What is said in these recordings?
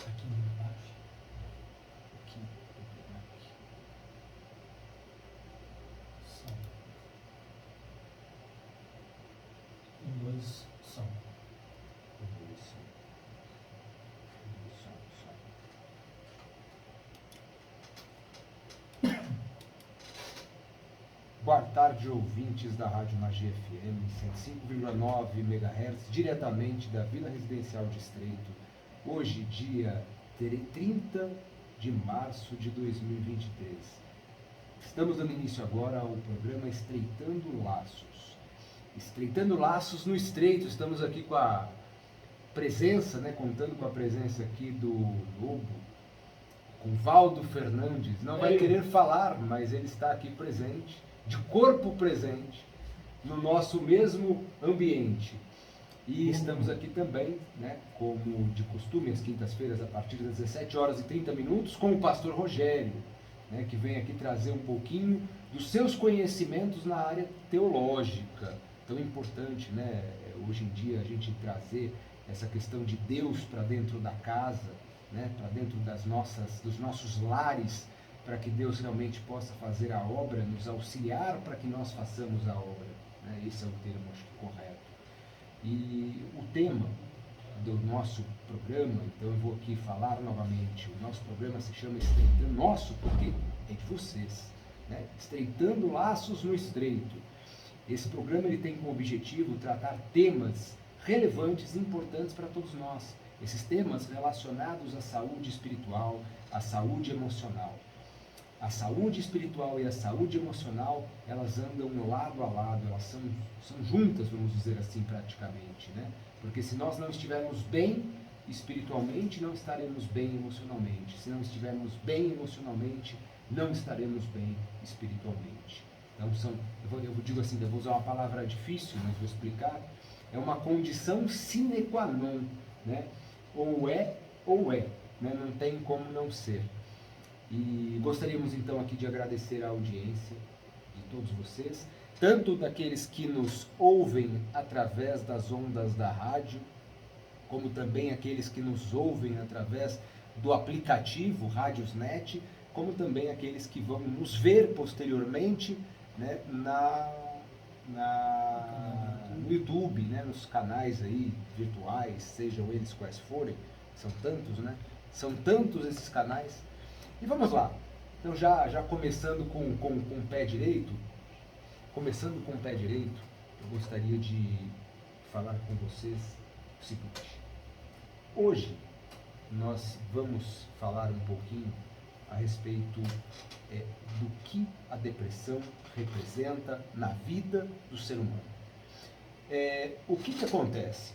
Aqui embaixo. Aqui. Som. 1, 2, som. Boa tarde, ouvintes da Rádio Magia FM 105,9 MHz, diretamente da Vila Residencial Distrito. Hoje, dia 30 de março de 2023. Estamos dando início agora ao programa Estreitando Laços. Estreitando Laços no Estreito. Estamos aqui com a presença, contando com a presença aqui do Lobo, com Valdo Fernandes. Não vai querer falar, mas ele está aqui presente, de corpo presente, no nosso mesmo ambiente. E estamos aqui também, como de costume, às quintas-feiras, a partir das 17h30, com o pastor Rogério, que vem aqui trazer um pouquinho dos seus conhecimentos na área teológica. Tão importante, hoje em dia, a gente trazer essa questão de Deus para dentro da casa, para dentro dos nossos lares, para que Deus realmente possa fazer a obra, nos auxiliar para que nós façamos a obra. Esse é o termo, acho que, correto. E o tema do nosso programa, então eu vou aqui falar novamente, o nosso programa se chama Estreitando, nosso, porque é de vocês, Estreitando Laços no Estreito. Esse programa ele tem como objetivo tratar temas relevantes e importantes para todos nós. Esses temas relacionados à saúde espiritual, à saúde emocional. A saúde espiritual e a saúde emocional, elas andam lado a lado, elas são juntas, vamos dizer assim, praticamente, Porque se nós não estivermos bem espiritualmente, não estaremos bem emocionalmente. Se não estivermos bem emocionalmente, não estaremos bem espiritualmente. Então, eu digo assim, eu vou usar uma palavra difícil, mas vou explicar. É uma condição sine qua non, ou é, não tem como não ser. E gostaríamos então aqui de agradecer a audiência de todos vocês, tanto daqueles que nos ouvem através das ondas da rádio, como também aqueles que nos ouvem através do aplicativo Rádiosnet, como também aqueles que vão nos ver posteriormente no YouTube, nos canais aí virtuais, sejam eles quais forem, são tantos, São tantos esses canais. E vamos lá. Então já começando com o pé direito, eu gostaria de falar com vocês o seguinte. Hoje nós vamos falar um pouquinho a respeito do que a depressão representa na vida do ser humano. O que acontece?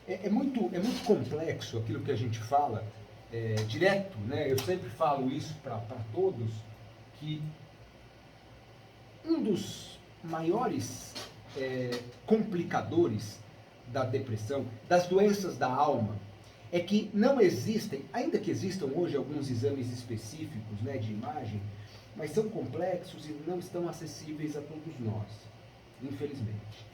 É muito complexo aquilo que a gente fala direto, Eu sempre falo isso para todos, que um dos maiores complicadores da depressão, das doenças da alma, é que não existem, ainda que existam hoje alguns exames específicos de imagem, mas são complexos e não estão acessíveis a todos nós, infelizmente.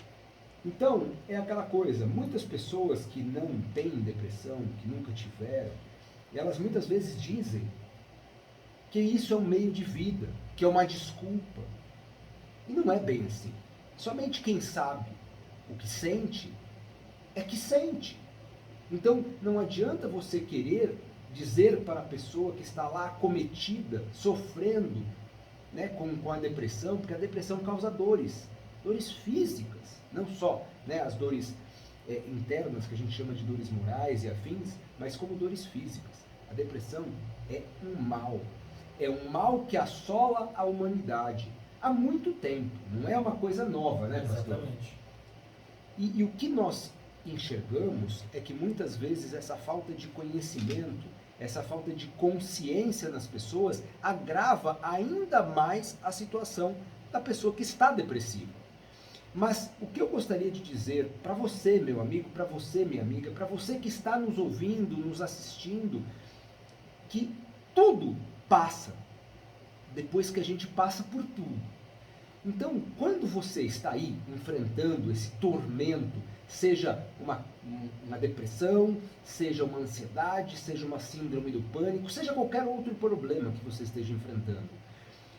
Então, é aquela coisa, muitas pessoas que não têm depressão, que nunca tiveram, elas muitas vezes dizem que isso é um meio de vida, que é uma desculpa. E não é bem assim. Somente quem sabe o que sente é que sente. Então, não adianta você querer dizer para a pessoa que está lá acometida, sofrendo com a depressão, porque a depressão causa dores físicas, não só as dores internas, que a gente chama de dores morais e afins, mas como dores físicas. A depressão é um mal que assola a humanidade há muito tempo, não é uma coisa nova, pastor? Exatamente. E o que nós enxergamos é que muitas vezes essa falta de conhecimento, essa falta de consciência nas pessoas agrava ainda mais a situação da pessoa que está depressiva. Mas o que eu gostaria de dizer para você, meu amigo, para você, minha amiga, para você que está nos ouvindo, nos assistindo, que tudo passa depois que a gente passa por tudo. Então, quando você está aí enfrentando esse tormento, seja uma depressão, seja uma ansiedade, seja uma síndrome do pânico, seja qualquer outro problema que você esteja enfrentando.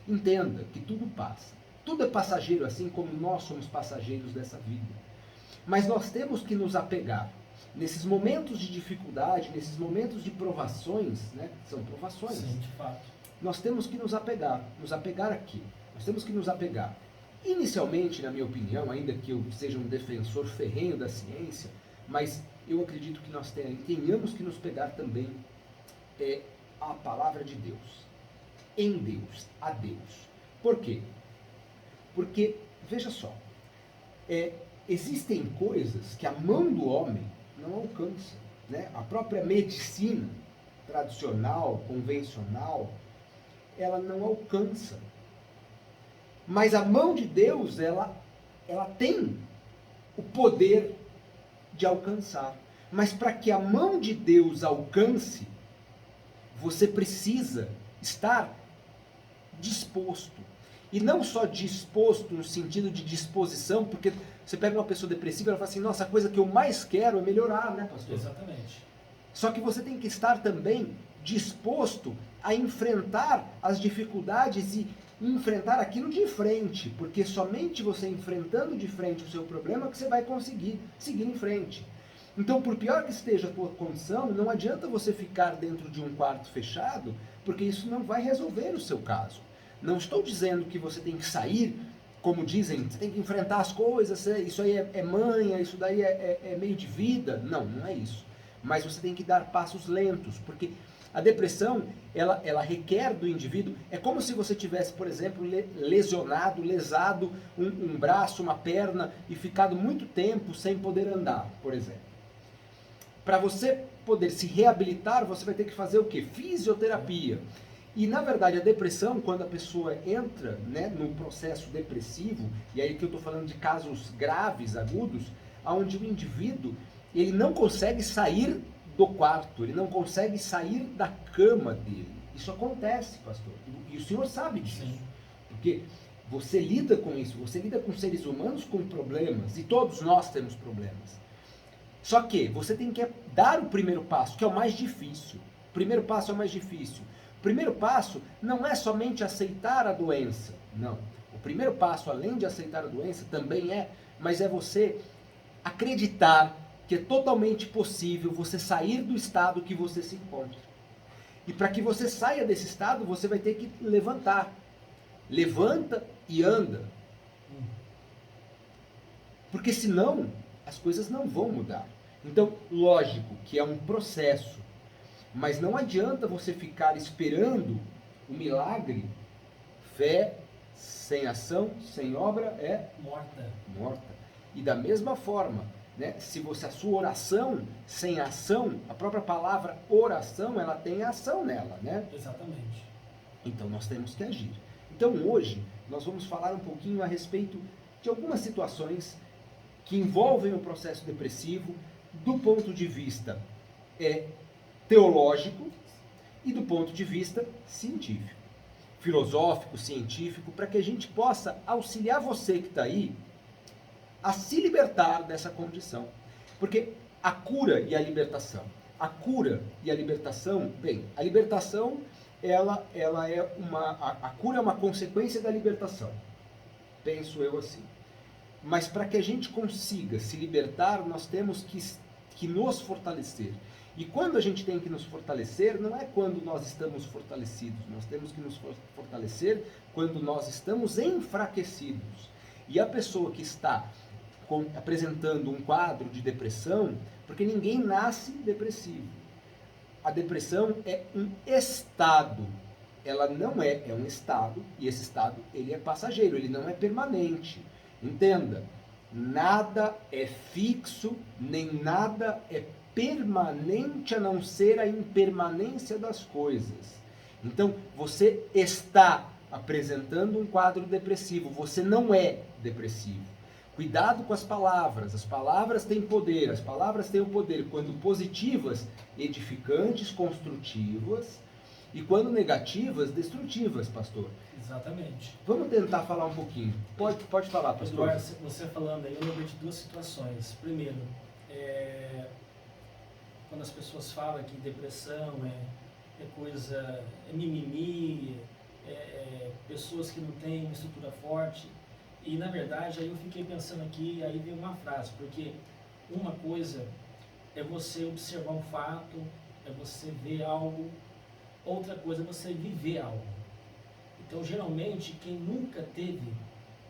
Entenda que tudo passa. Tudo é passageiro, assim como nós somos passageiros dessa vida. Mas nós temos que nos apegar. Nesses momentos de dificuldade, nesses momentos de provações, né? São provações. Sim, de fato. Nós temos que nos apegar. Nos apegar aqui. Nós temos que nos apegar. Inicialmente, na minha opinião, ainda que eu seja um defensor ferrenho da ciência, mas eu acredito que nós tenhamos que nos pegar também a palavra de Deus. Em Deus, a Deus. Por quê? Porque, veja só, existem coisas que a mão do homem não alcança, né? A própria medicina tradicional, convencional, ela não alcança. Mas a mão de Deus, ela tem o poder de alcançar. Mas para que a mão de Deus alcance, você precisa estar disposto. E não só disposto no sentido de disposição, porque você pega uma pessoa depressiva e ela fala assim, nossa, a coisa que eu mais quero é melhorar, né, pastor? Exatamente. Só que você tem que estar também disposto a enfrentar as dificuldades e enfrentar aquilo de frente, porque somente você enfrentando de frente o seu problema que você vai conseguir seguir em frente. Então, por pior que esteja a tua condição, não adianta você ficar dentro de um quarto fechado, porque isso não vai resolver o seu caso. Não estou dizendo que você tem que sair, como dizem, você tem que enfrentar as coisas, isso aí é manha, isso daí é meio de vida. Não, não é isso. Mas você tem que dar passos lentos, porque a depressão, ela requer do indivíduo, é como se você tivesse, por exemplo, lesado um braço, uma perna e ficado muito tempo sem poder andar, por exemplo. Para você poder se reabilitar, você vai ter que fazer o quê? Fisioterapia. E, na verdade, a depressão, quando a pessoa entra, né, no processo depressivo, e aí que eu estou falando de casos graves, agudos, onde o indivíduo ele não consegue sair do quarto, ele não consegue sair da cama dele. Isso acontece, pastor. E o senhor sabe disso. Sim. Porque você lida com isso, você lida com seres humanos com problemas, e todos nós temos problemas. Só que você tem que dar o primeiro passo, que é o mais difícil. O primeiro passo é o mais difícil. O primeiro passo não é somente aceitar a doença. Não. O primeiro passo, além de aceitar a doença, também mas é você acreditar que é totalmente possível você sair do estado que você se encontra. E para que você saia desse estado, você vai ter que levantar. Levanta e anda. Porque senão, as coisas não vão mudar. Então, lógico que é um processo, mas não adianta você ficar esperando o milagre. Fé sem ação, sem obra é morta. E da mesma forma, né, se a sua oração sem ação, a própria palavra oração, ela tem ação nela, né? Exatamente. Então nós temos que agir. Então hoje nós vamos falar um pouquinho a respeito de algumas situações que envolvem o processo depressivo do ponto de vista teológico e do ponto de vista científico, filosófico, científico, para que a gente possa auxiliar você que está aí a se libertar dessa condição. Porque a cura e a libertação, bem, a libertação, a cura é uma consequência da libertação, penso eu assim. Mas para que a gente consiga se libertar, nós temos que nos fortalecer. E quando a gente tem que nos fortalecer, não é quando nós estamos fortalecidos, nós temos que nos fortalecer quando nós estamos enfraquecidos. E a pessoa que está apresentando um quadro de depressão, porque ninguém nasce depressivo. A depressão é um estado, ela não é um estado, e esse estado ele é passageiro, ele não é permanente. Entenda, nada é fixo, nem nada é permanente a não ser a impermanência das coisas. Então, você está apresentando um quadro depressivo, você não é depressivo. Cuidado com as palavras têm poder, as palavras têm o poder quando positivas, edificantes, construtivas, E quando negativas, destrutivas, pastor. Exatamente. Vamos tentar falar um pouquinho. Pode falar, pastor. Eduardo, você falando aí, eu lembrei de duas situações. Primeiro, quando as pessoas falam que depressão é coisa, é mimimi, pessoas que não têm uma estrutura forte. E na verdade, aí eu fiquei pensando aqui, aí veio uma frase, porque uma coisa é você observar um fato, é você ver algo, outra coisa é você viver algo. Então, geralmente, quem nunca teve,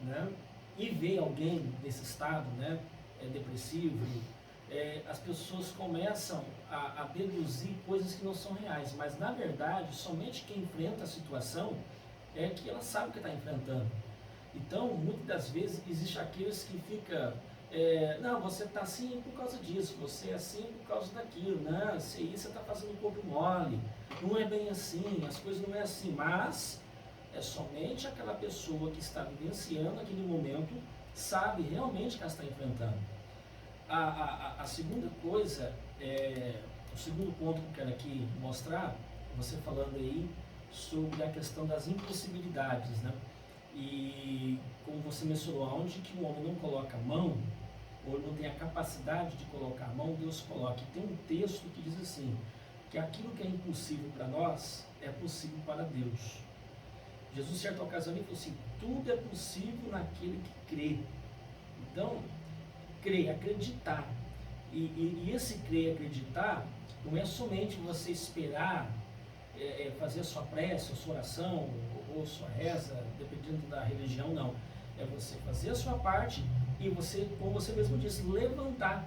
né, e vê alguém nesse estado, né, depressivo, as pessoas começam a deduzir coisas que não são reais, mas na verdade, somente quem enfrenta a situação é que ela sabe o que está enfrentando. Então, muitas das vezes, existe aqueles que ficam, não, você está assim por causa disso, você é assim por causa daquilo, né? Isso aí você está fazendo o corpo mole, não é bem assim, as coisas não é assim, mas é somente aquela pessoa que está vivenciando aquele momento, sabe realmente o que ela está enfrentando. A segunda coisa, o segundo ponto que eu quero aqui mostrar, você falando aí sobre a questão das impossibilidades, né? E como você mencionou, onde que o homem não coloca a mão, ou não tem a capacidade de colocar a mão, Deus coloca. E tem um texto que diz assim, que aquilo que é impossível para nós, é possível para Deus. Jesus, em certa ocasião, ele falou assim, tudo é possível naquele que crê. Então, crer, acreditar. E esse crer e acreditar, não é somente você esperar, fazer a sua prece, a sua oração, ou sua reza, dependendo da religião, não. É você fazer a sua parte e você, como você mesmo disse, levantar.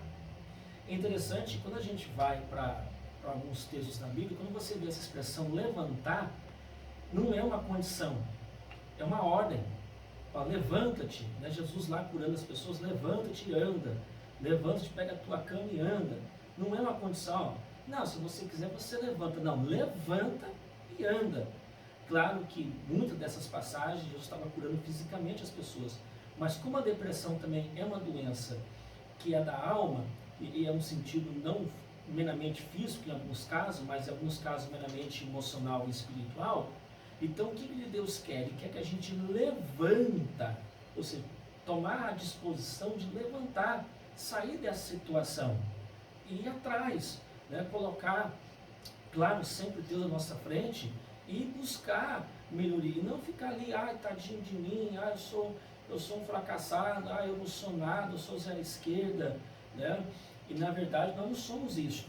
É interessante, quando a gente vai para alguns textos na Bíblia, quando você vê essa expressão levantar, não é uma condição, é uma ordem. Levanta-te, né? Jesus lá curando as pessoas, levanta-te e anda, levanta-te, pega a tua cama e anda. Não é uma condição, não, se você quiser você levanta, não, levanta e anda. Claro que muitas dessas passagens Jesus estava curando fisicamente as pessoas, mas como a depressão também é uma doença que é da alma, e é um sentido não meramente físico em alguns casos, mas em alguns casos meramente emocional e espiritual. Então, o que Deus quer? Ele quer que a gente levanta, ou seja, tomar a disposição de levantar, sair dessa situação e ir atrás, né? Colocar, claro, sempre Deus à nossa frente e buscar melhoria, e não ficar ali, tadinho de mim, eu sou um fracassado, eu não sou nada, eu sou zero esquerda, né? E na verdade nós não somos isto.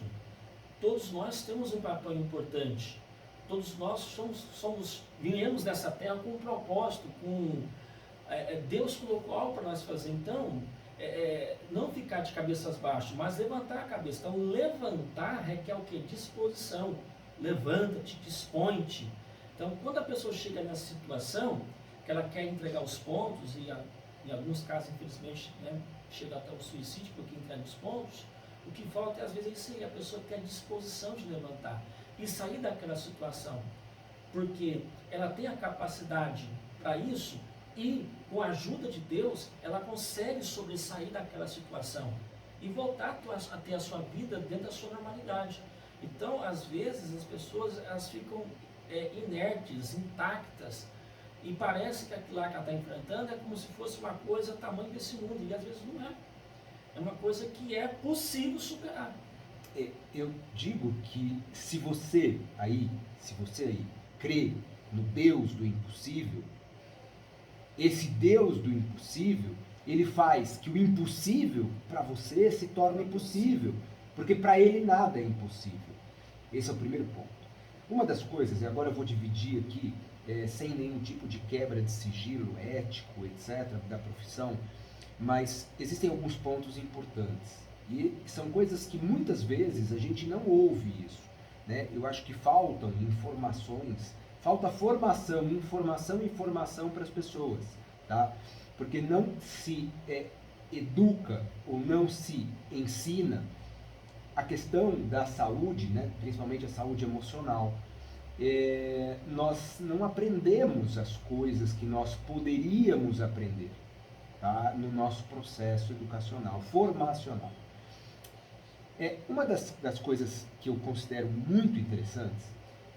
Todos nós temos um papel importante. Todos nós viemos dessa terra com um propósito, Deus colocou algo para nós fazer. Então, não ficar de cabeças baixas, mas levantar a cabeça. Então, levantar requer o quê? Disposição. Levanta-te, dispõe-te. Então, quando a pessoa chega nessa situação, que ela quer entregar os pontos, e em alguns casos, infelizmente, né, chega até o suicídio porque entrega os pontos, o que falta, às vezes, é isso aí, a pessoa ter a disposição de levantar e sair daquela situação, porque ela tem a capacidade para isso e, com a ajuda de Deus, ela consegue sobressair daquela situação e voltar a ter a sua vida dentro da sua normalidade. Então, às vezes, as pessoas elas ficam inertes, intactas, e parece que aquilo lá que ela está enfrentando é como se fosse uma coisa tamanho desse mundo, e às vezes não é. É uma coisa que é possível superar. Eu digo que se você aí crê no Deus do impossível, esse Deus do impossível, ele faz que o impossível para você se torne possível, porque para ele nada é impossível. Esse é o primeiro ponto. Uma das coisas, e agora eu vou dividir aqui, sem nenhum tipo de quebra de sigilo ético, etc., da profissão, mas existem alguns pontos importantes. E são coisas que muitas vezes a gente não ouve isso, né? Eu acho que faltam informações, falta formação, informação para as pessoas, tá? Porque não se educa ou não se ensina a questão da saúde, né? Principalmente a saúde emocional. Nós não aprendemos as coisas que nós poderíamos aprender, tá? No nosso processo educacional, formacional. Uma das coisas que eu considero muito interessantes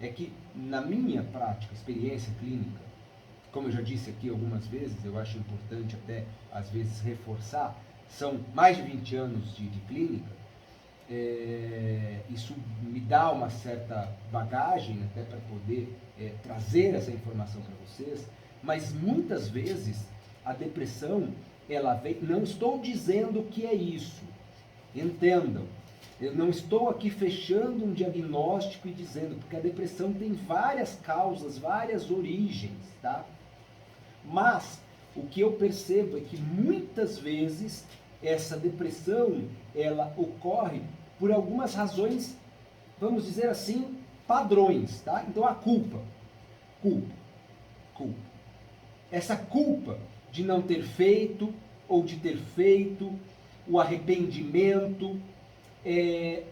é que na minha prática, experiência clínica, como eu já disse aqui algumas vezes, eu acho importante até às vezes reforçar, são mais de 20 anos de clínica, isso me dá uma certa bagagem até para poder trazer essa informação para vocês, mas muitas vezes a depressão, ela vem, não estou dizendo que é isso, entendam, eu não estou aqui fechando um diagnóstico e dizendo, porque a depressão tem várias causas, várias origens, tá? Mas o que eu percebo é que muitas vezes essa depressão, ela ocorre por algumas razões, vamos dizer assim, padrões, tá? Então a culpa. Essa culpa de não ter feito ou de ter feito, o arrependimento,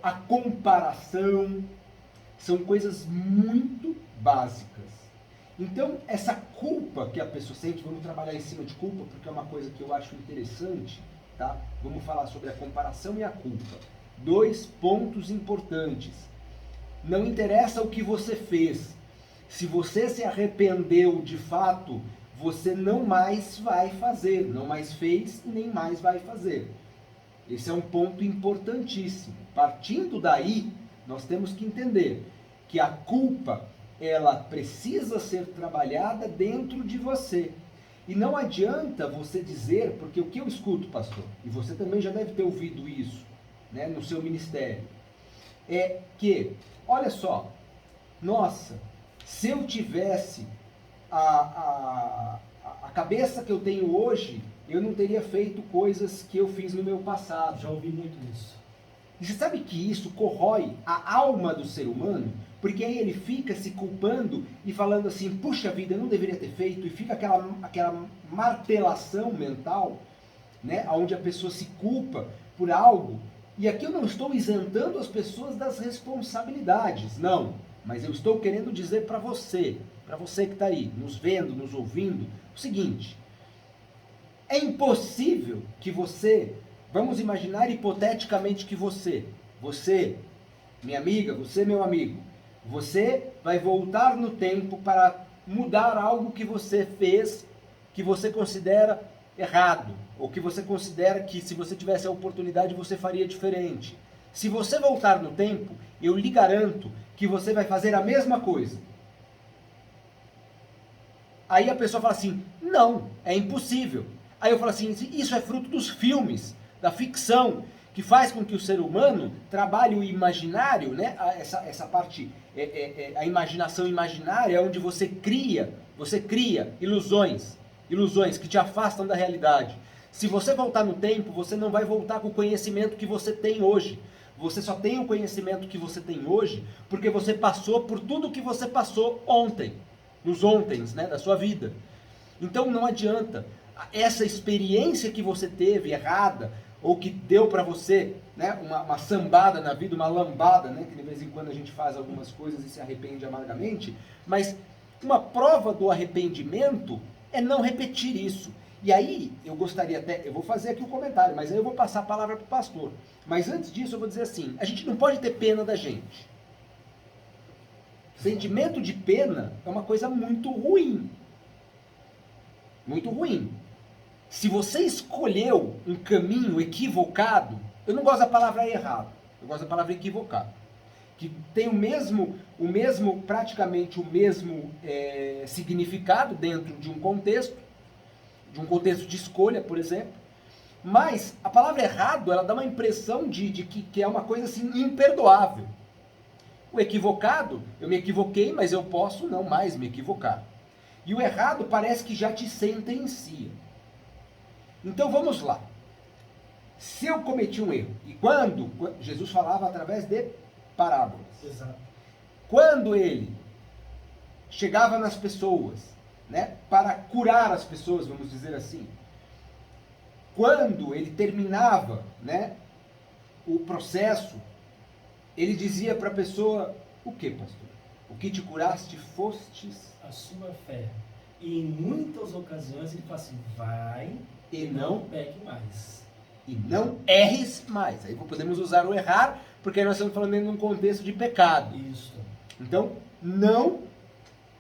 a comparação, são coisas muito básicas. Então, essa culpa que a pessoa sente, vamos trabalhar em cima de culpa, porque é uma coisa que eu acho interessante, tá? Vamos falar sobre a comparação e a culpa. 2 pontos importantes. Não interessa o que você fez. Se você se arrependeu de fato, você não mais vai fazer. Não mais fez, nem mais vai fazer. Esse é um ponto importantíssimo. Partindo daí, nós temos que entender que a culpa, ela precisa ser trabalhada dentro de você. E não adianta você dizer, porque o que eu escuto, pastor, e você também já deve ter ouvido isso, né, no seu ministério, é que, olha só, nossa, se eu tivesse a cabeça que eu tenho hoje, eu não teria feito coisas que eu fiz no meu passado. Já ouvi muito isso. E você sabe que isso corrói a alma do ser humano? Porque aí ele fica se culpando e falando assim, puxa vida, eu não deveria ter feito, e fica aquela martelação mental, né, onde a pessoa se culpa por algo. E aqui eu não estou isentando as pessoas das responsabilidades, não. Mas eu estou querendo dizer para você que está aí, nos vendo, nos ouvindo, o seguinte: é impossível que você, vamos imaginar hipoteticamente que você, minha amiga, você, meu amigo, você vai voltar no tempo para mudar algo que você fez, que você considera errado, ou que você considera que se você tivesse a oportunidade você faria diferente. Se você voltar no tempo, eu lhe garanto que você vai fazer a mesma coisa. Aí a pessoa fala assim, não, é impossível. Aí eu falo assim, isso é fruto dos filmes, da ficção, que faz com que o ser humano trabalhe o imaginário, né? Essa parte, a imaginação imaginária, onde você cria ilusões que te afastam da realidade. Se você voltar no tempo, você não vai voltar com o conhecimento que você tem hoje. Você só tem o conhecimento que você tem hoje porque você passou por tudo que você passou ontem, nos ontens, né, da sua vida. Então não adianta. Essa experiência que você teve errada, ou que deu para você, né, uma sambada na vida, uma lambada, né, que de vez em quando a gente faz algumas coisas e se arrepende amargamente, mas uma prova do arrependimento é não repetir isso. E aí, eu gostaria até, eu vou fazer aqui um comentário, mas aí eu vou passar a palavra para o pastor. Mas antes disso eu vou dizer assim, a gente não pode ter pena da gente. Sentimento de pena é uma coisa muito ruim. Muito ruim. Se você escolheu um caminho equivocado, eu não gosto da palavra errado, eu gosto da palavra equivocado, que tem praticamente o mesmo significado dentro de um contexto de escolha, por exemplo, mas a palavra errado, ela dá uma impressão de que é uma coisa assim imperdoável. O equivocado, eu me equivoquei, mas eu posso não mais me equivocar. E o errado parece que já te sentencia. Então vamos lá. Se eu cometi um erro, e quando Jesus falava através de parábolas, Exato. quando ele chegava nas pessoas, né, para curar as pessoas, vamos dizer assim, quando ele terminava, né, o processo, ele dizia para a pessoa, o que, pastor? O que te curaste fostes a sua fé. E em muitas ocasiões ele fala assim, vai e não peque mais. E não erres mais. Aí podemos usar o errar, porque nós estamos falando dentro de um contexto de pecado. Isso. Então, não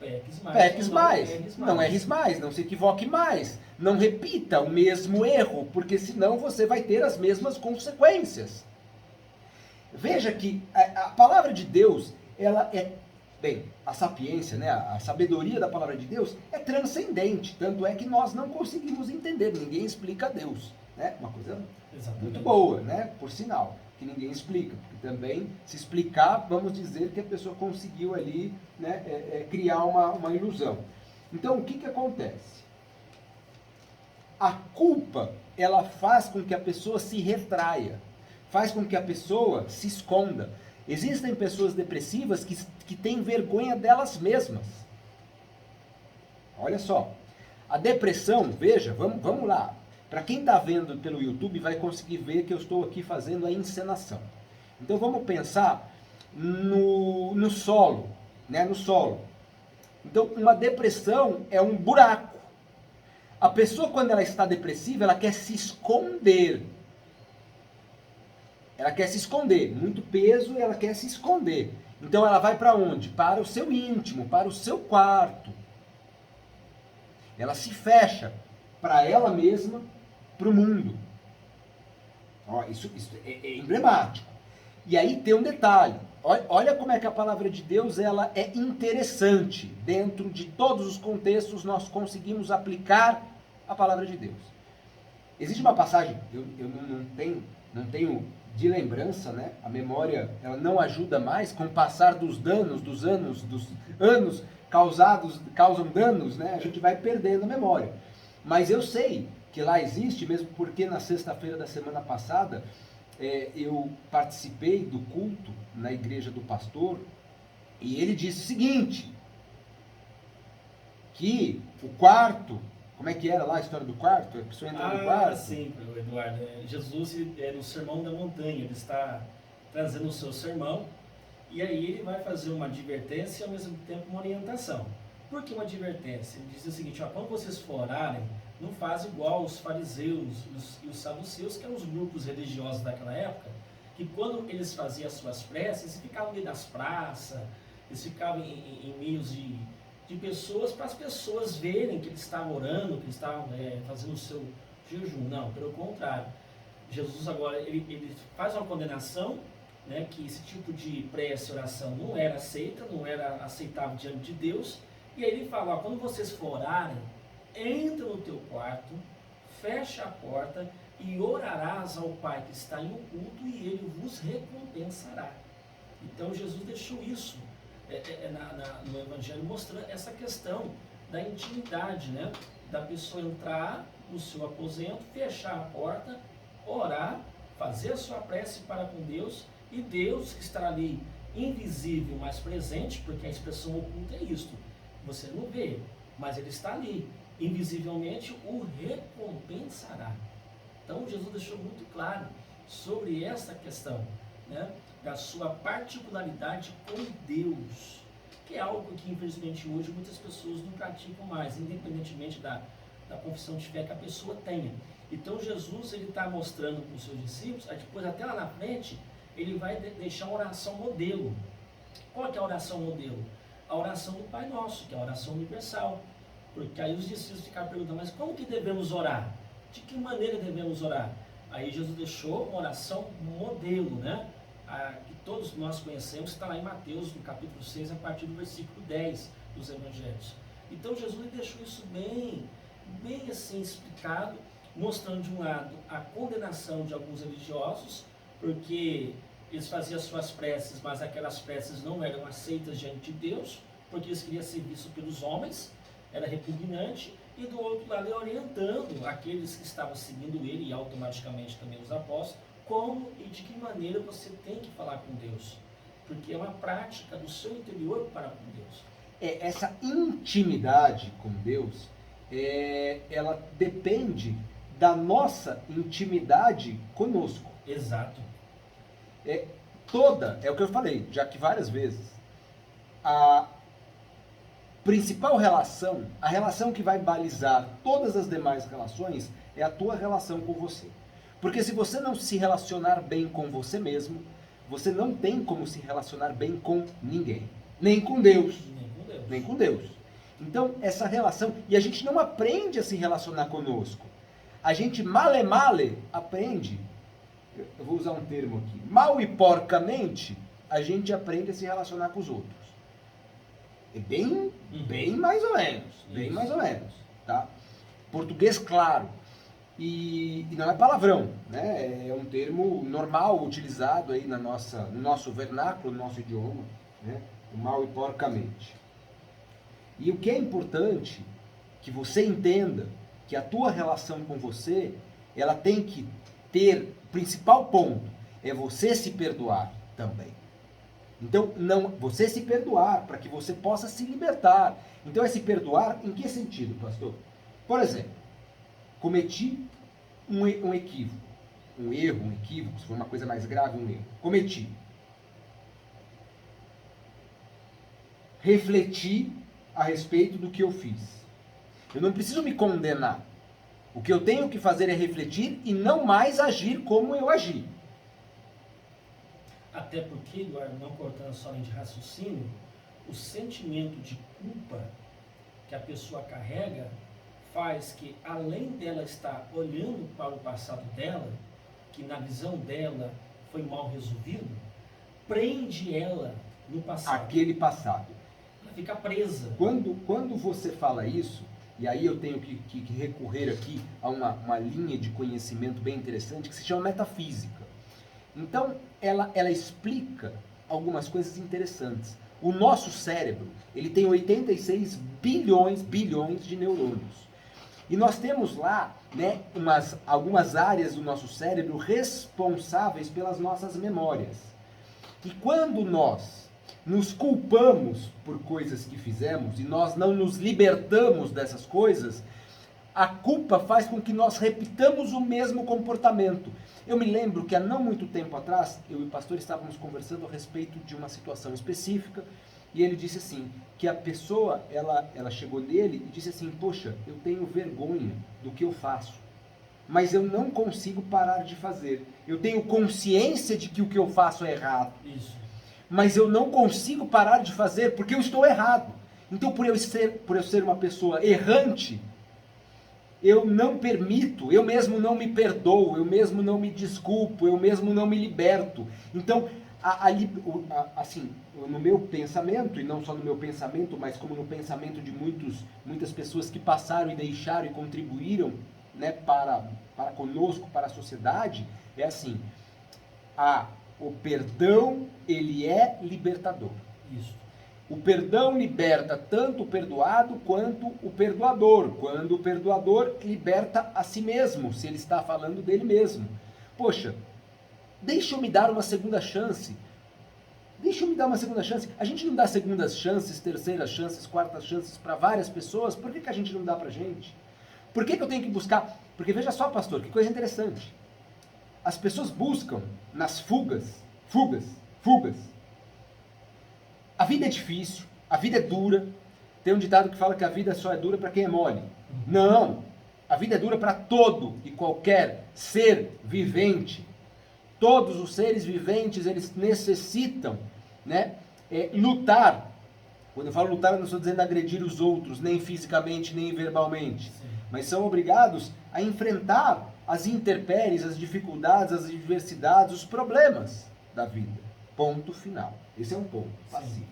peques mais, não erres mais, não se equivoque mais, não repita o mesmo erro, porque senão você vai ter as mesmas consequências. Veja que a palavra de Deus, ela é, bem, a sapiência, né, a sabedoria da palavra de Deus é transcendente, tanto é que nós não conseguimos entender, ninguém explica Deus, né? Uma coisa muito boa, né, por sinal, que ninguém explica, porque também, se explicar, vamos dizer que a pessoa conseguiu ali, né, criar uma ilusão. Então, o que acontece? A culpa, ela faz com que a pessoa se retraia, faz com que a pessoa se esconda. Existem pessoas depressivas que têm vergonha delas mesmas. Olha só, a depressão, veja, vamos lá. Para quem está vendo pelo YouTube vai conseguir ver que eu estou aqui fazendo a encenação. Então vamos pensar no solo, né? No solo. Então uma depressão é um buraco. A pessoa quando ela está depressiva, ela quer se esconder. Ela quer se esconder. Muito peso, ela quer se esconder. Então ela vai para onde? Para o seu íntimo, para o seu quarto. Ela se fecha para ela mesma, para o mundo. Ó, isso é emblemático. E aí tem um detalhe. Olha como é que a palavra de Deus ela é interessante. Dentro de todos os contextos nós conseguimos aplicar a palavra de Deus. Existe uma passagem, eu não tenho de lembrança, né? A memória ela não ajuda mais com o passar dos anos causam danos, né? A gente vai perdendo a memória. Mas eu sei que lá existe, mesmo porque na sexta-feira da semana passada eu participei do culto na igreja do pastor e ele disse o seguinte, que o quarto, como é que era lá a história do quarto? A pessoa entra no quarto? Sim, Eduardo. Jesus, no Sermão da Montanha, ele está trazendo o seu sermão e aí ele vai fazer uma advertência e ao mesmo tempo uma orientação. Por que uma advertência? Ele diz o seguinte, ó, quando vocês for orarem, não faz igual os fariseus e os saduceus, que eram os grupos religiosos daquela época, que quando eles faziam as suas preces, eles ficavam no meio das praças, eles ficavam em meios de pessoas, para as pessoas verem que eles estavam orando, que eles estavam fazendo o seu jejum. Não, pelo contrário. Jesus agora, ele faz uma condenação, né, que esse tipo de prece e oração não era aceita, não era aceitável diante de Deus, e aí ele fala, ó, quando vocês for orarem, entra no teu quarto, fecha a porta e orarás ao Pai que está em oculto e Ele vos recompensará. Então Jesus deixou isso no Evangelho, mostrando essa questão da intimidade, né? Da pessoa entrar no seu aposento, fechar a porta, orar, fazer a sua prece para com Deus, e Deus que está ali invisível, mas presente, porque a expressão oculta é isto, você não vê, mas Ele está ali, invisivelmente o recompensará. Então Jesus deixou muito claro sobre essa questão, né, da sua particularidade com Deus, que é algo que infelizmente hoje muitas pessoas não praticam mais, independentemente da confissão de fé que a pessoa tenha. Então Jesus ele está mostrando para os seus discípulos, depois até lá na frente, ele vai deixar uma oração modelo. Qual que é a oração modelo? A oração do Pai Nosso, que é a oração universal. Porque aí os discípulos ficaram perguntando, mas como que devemos orar? De que maneira devemos orar? Aí Jesus deixou uma oração modelo, né? Que todos nós conhecemos, está lá em Mateus, no capítulo 6, a partir do versículo 10 dos Evangelhos. Então Jesus deixou isso bem assim explicado, mostrando de um lado a condenação de alguns religiosos, porque eles faziam as suas preces, mas aquelas preces não eram aceitas diante de Deus, porque eles queriam ser vistos pelos homens, era repugnante, e do outro lado ele orientando aqueles que estavam seguindo ele, e automaticamente também os apóstolos, como e de que maneira você tem que falar com Deus, porque é uma prática do seu interior para com Deus. Essa intimidade com Deus, ela depende da nossa intimidade conosco. Exato. É o que eu falei, já que várias vezes, a principal relação, a relação que vai balizar todas as demais relações, é a tua relação com você. Porque se você não se relacionar bem com você mesmo, você não tem como se relacionar bem com ninguém. nem com Deus. Nem com Deus. Nem com Deus. Então, essa relação, e a gente não aprende a se relacionar conosco. A gente male aprende, eu vou usar um termo aqui, mal e porcamente, a gente aprende a se relacionar com os outros. É bem mais ou menos, bem Isso. mais ou menos, tá? Português claro. E não é palavrão, né? É um termo normal utilizado aí no nosso vernáculo, no nosso idioma, né? O mal e porcamente. E o que é importante que você entenda que a tua relação com você, ela tem que ter, o principal ponto é você se perdoar também. Então, você se perdoar para que você possa se libertar. Então, é se perdoar em que sentido, pastor? Por exemplo, cometi um equívoco, um erro, um equívoco, se for uma coisa mais grave, um erro. Cometi. Refleti a respeito do que eu fiz. Eu não preciso me condenar. O que eu tenho que fazer é refletir e não mais agir como eu agi. Até porque, Eduardo, não cortando só linha de raciocínio, o sentimento de culpa que a pessoa carrega faz que, além dela estar olhando para o passado dela, que na visão dela foi mal resolvido, prende ela no passado. Aquele passado. Ela fica presa. Quando você fala isso, e aí eu tenho que recorrer aqui a uma linha de conhecimento bem interessante que se chama metafísica. Então, ela explica algumas coisas interessantes. O nosso cérebro, ele tem 86 bilhões de neurônios. E nós temos lá, né, algumas áreas do nosso cérebro responsáveis pelas nossas memórias. E quando nós nos culpamos por coisas que fizemos e nós não nos libertamos dessas coisas, a culpa faz com que nós repitamos o mesmo comportamento. Eu me lembro que há não muito tempo atrás, eu e o pastor estávamos conversando a respeito de uma situação específica, e ele disse assim, que a pessoa, ela chegou nele e disse assim, poxa, eu tenho vergonha do que eu faço, mas eu não consigo parar de fazer. Eu tenho consciência de que o que eu faço é errado. Isso. Mas eu não consigo parar de fazer porque eu estou errado. Então, por eu ser uma pessoa errante, eu não permito, eu mesmo não me perdoo, eu mesmo não me desculpo, eu mesmo não me liberto. Então, assim, no meu pensamento, e não só no meu pensamento, mas como no pensamento de muitas pessoas que passaram e deixaram e contribuíram, né, para conosco, para a sociedade, é assim, o perdão, ele é libertador. Isso. O perdão liberta tanto o perdoado quanto o perdoador. Quando o perdoador liberta a si mesmo, se ele está falando dele mesmo. Poxa, deixa eu me dar uma segunda chance. Deixa eu me dar uma segunda chance. A gente não dá segundas chances, terceiras chances, quartas chances para várias pessoas. Por que a gente não dá pra gente? Por que eu tenho que buscar? Porque veja só, pastor, que coisa interessante. As pessoas buscam nas fugas. A vida é difícil, a vida é dura. Tem um ditado que fala que a vida só é dura para quem é mole. Não, a vida é dura para todo e qualquer ser vivente. Todos os seres viventes, eles necessitam, né, lutar. Quando eu falo lutar, eu não estou dizendo agredir os outros, nem fisicamente, nem verbalmente. Sim. Mas são obrigados a enfrentar as intempéries, as dificuldades, as adversidades, os problemas da vida. Ponto final. Esse é um ponto pacífico.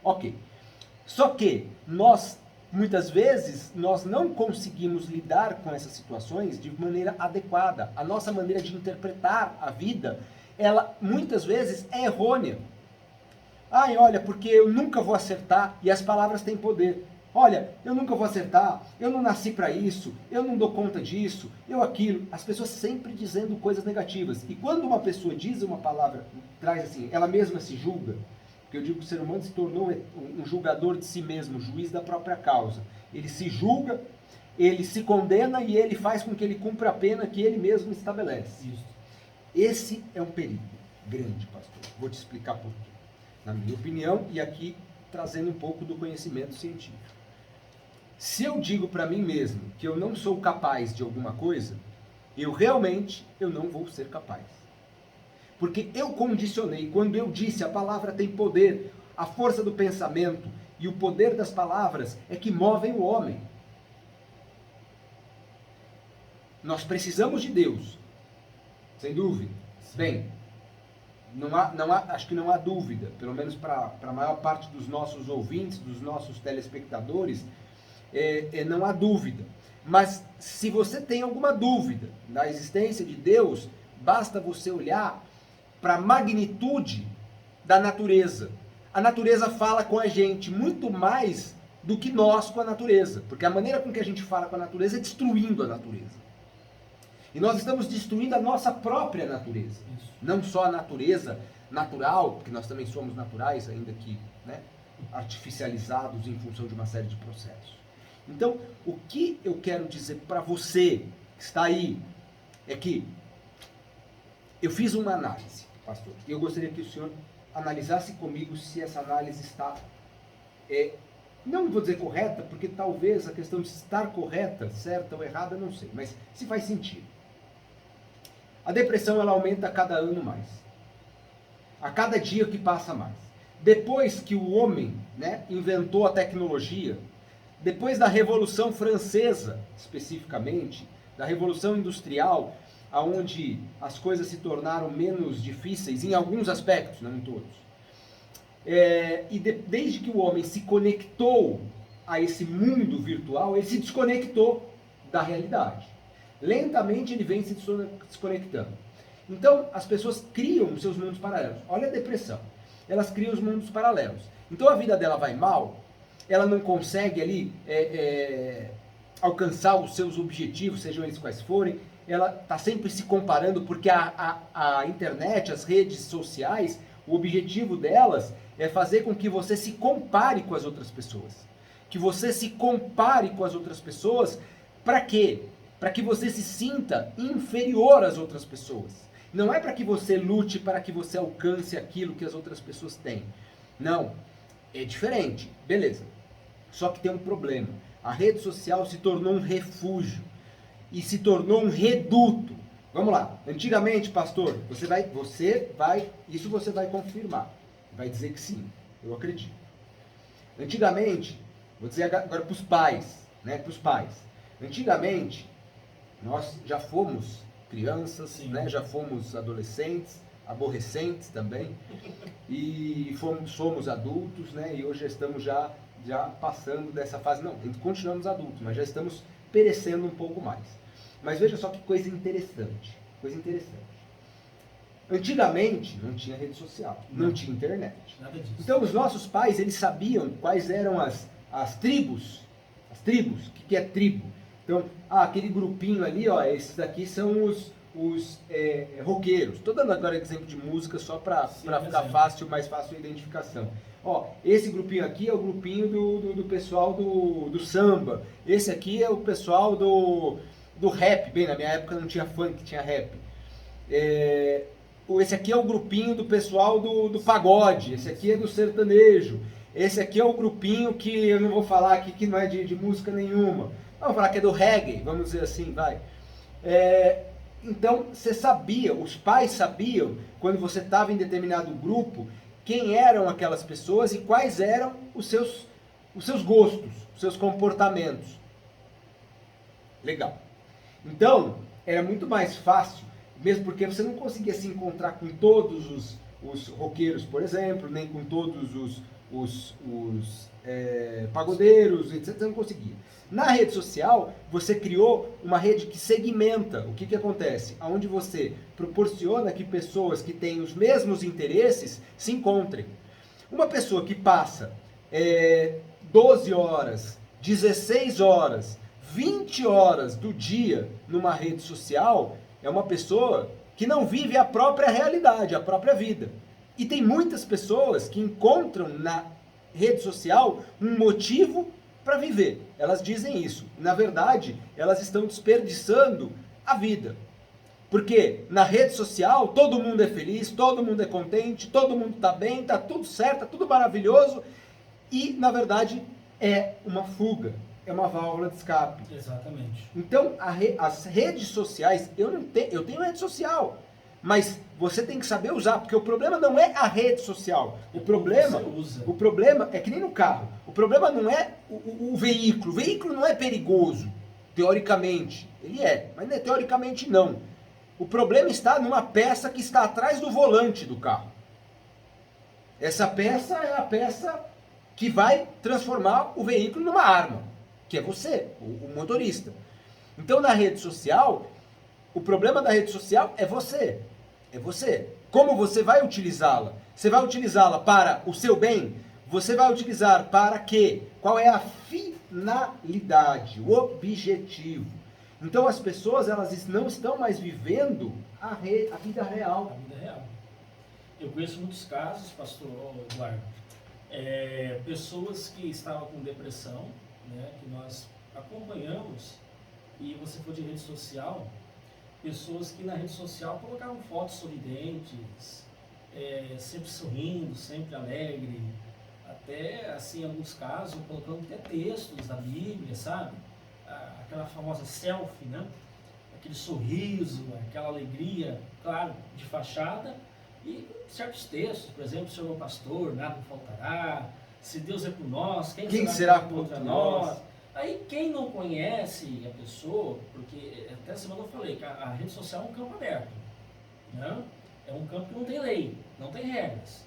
Ok. Só que muitas vezes, nós não conseguimos lidar com essas situações de maneira adequada. A nossa maneira de interpretar a vida, ela muitas vezes é errônea. Ai, olha, porque eu nunca vou acertar, e as palavras têm poder. Olha, eu nunca vou acertar, eu não nasci para isso, eu não dou conta disso, eu aquilo. As pessoas sempre dizendo coisas negativas. E quando uma pessoa diz uma palavra, traz assim, ela mesma se julga, porque eu digo que o ser humano se tornou um julgador de si mesmo, juiz da própria causa. Ele se julga, ele se condena e ele faz com que ele cumpra a pena que ele mesmo estabelece. Isso. Esse é um perigo grande, pastor. Vou te explicar por quê. Na minha opinião, e aqui trazendo um pouco do conhecimento científico. Se eu digo para mim mesmo que eu não sou capaz de alguma coisa, eu não vou ser capaz. Porque eu condicionei, quando eu disse a palavra tem poder, A força do pensamento e o poder das palavras é que movem o homem. Nós precisamos de Deus, sem dúvida. Bem, acho que não há dúvida, pelo menos para a maior parte dos nossos ouvintes, dos nossos telespectadores, não há dúvida. Mas se você tem alguma dúvida da existência de Deus, basta você olhar para a magnitude da natureza. A natureza fala com a gente muito mais do que nós com a natureza, porque a maneira com que a gente fala com a natureza é destruindo a natureza. E nós estamos destruindo a nossa própria natureza. Isso. Não só a natureza natural, porque nós também somos naturais, ainda que, né, artificializados em função de uma série de processos. Então, o que eu quero dizer para você que está aí é que eu fiz uma análise, pastor, e eu gostaria que o senhor analisasse comigo se essa análise está, não vou dizer correta, porque talvez a questão de estar correta, certa ou errada, não sei, mas se faz sentido. A depressão, ela aumenta a cada ano mais. A cada dia que passa mais. Depois que o homem, né, inventou a tecnologia, depois da Revolução Francesa, especificamente, da Revolução Industrial, onde as coisas se tornaram menos difíceis, em alguns aspectos, não em todos. Desde que o homem se conectou a esse mundo virtual, ele se desconectou da realidade. Lentamente ele vem se desconectando. Então, as pessoas criam seus mundos paralelos. Olha a depressão. Elas criam os mundos paralelos. Então, a vida dela vai mal, ela não consegue ali alcançar os seus objetivos, sejam eles quais forem, ela está sempre se comparando, porque a internet, as redes sociais, o objetivo delas é fazer com que você se compare com as outras pessoas. Que você se compare com as outras pessoas, para quê? Para que você se sinta inferior às outras pessoas. Não é para que você lute para que você alcance aquilo que as outras pessoas têm. Não, é diferente, beleza. Só que tem um problema. A rede social se tornou um refúgio e se tornou um reduto. Vamos lá. Antigamente, pastor, isso você vai confirmar. Vai dizer que sim, eu acredito. Antigamente, vou dizer agora para os pais, né? Para os pais. Antigamente, nós já fomos crianças, né? Já fomos adolescentes, aborrecentes também, e somos adultos, né? E hoje já estamos já passando dessa fase. Não, continuamos adultos, mas já estamos perecendo um pouco mais. Mas veja só que coisa interessante. Antigamente não tinha rede social, não tinha internet. Nada disso. Então os nossos pais, eles sabiam quais eram as tribos. As tribos, o que é tribo? Então, aquele grupinho ali, ó, esses daqui são os roqueiros. Estou dando agora exemplo de música só para ficar mais fácil a identificação. Ó, esse grupinho aqui é o grupinho do pessoal do samba. Esse aqui é o pessoal do rap. Bem, na minha época não tinha funk, tinha rap. Esse aqui é o grupinho do pessoal do pagode. Esse aqui é do sertanejo. Esse aqui é o grupinho que eu não vou falar aqui, que não é de música nenhuma. Vamos falar que é do reggae, vamos dizer assim, vai. Então, você sabia, os pais sabiam, quando você estava em determinado grupo, quem eram aquelas pessoas e quais eram os seus gostos, os seus comportamentos. Legal. Então, era muito mais fácil, mesmo porque você não conseguia se encontrar com todos os roqueiros, por exemplo, nem com todos os pagodeiros, etc. Você não conseguia. Na rede social, você criou uma rede que segmenta. O que acontece? Onde você proporciona que pessoas que têm os mesmos interesses se encontrem. Uma pessoa que passa 12 horas, 16 horas, 20 horas do dia numa rede social, é uma pessoa que não vive a própria realidade, a própria vida. E tem muitas pessoas que encontram na rede social um motivo para viver. Elas dizem isso. Na verdade, elas estão desperdiçando a vida. Porque na rede social todo mundo é feliz, todo mundo é contente, todo mundo está bem, está tudo certo, está tudo maravilhoso. E, na verdade, é uma fuga, é uma válvula de escape. Exatamente. Então, as redes sociais, eu tenho rede social, Mas você tem que saber usar, porque o problema não é a rede social. O problema é que nem no carro. O problema não é o veículo. O veículo não é perigoso, teoricamente. Ele é, mas teoricamente não. O problema está numa peça que está atrás do volante do carro. Essa peça é a peça que vai transformar o veículo numa arma, que é você, o motorista. Então, na rede social, o problema da rede social é você. É você. Como você vai utilizá-la? Você vai utilizá-la para o seu bem? Você vai utilizar para quê? Qual é a finalidade, o objetivo? Então, as pessoas, elas não estão mais vivendo a vida real. A vida real. Eu conheço muitos casos, pastor Eduardo, pessoas que estavam com depressão, né, que nós acompanhamos, e você for de rede social, pessoas que na rede social colocavam fotos sorridentes, sempre sorrindo, sempre alegre, até, assim, em alguns casos, colocando até textos da Bíblia, sabe? Aquela famosa selfie, né? Aquele sorriso, aquela alegria, claro, de fachada, e certos textos, por exemplo, Senhor meu pastor, nada me faltará, se Deus é por nós, quem será contra nós? Aí quem não conhece a pessoa, porque até semana eu falei que a rede social é um campo aberto, né? É um campo que não tem lei, não tem regras.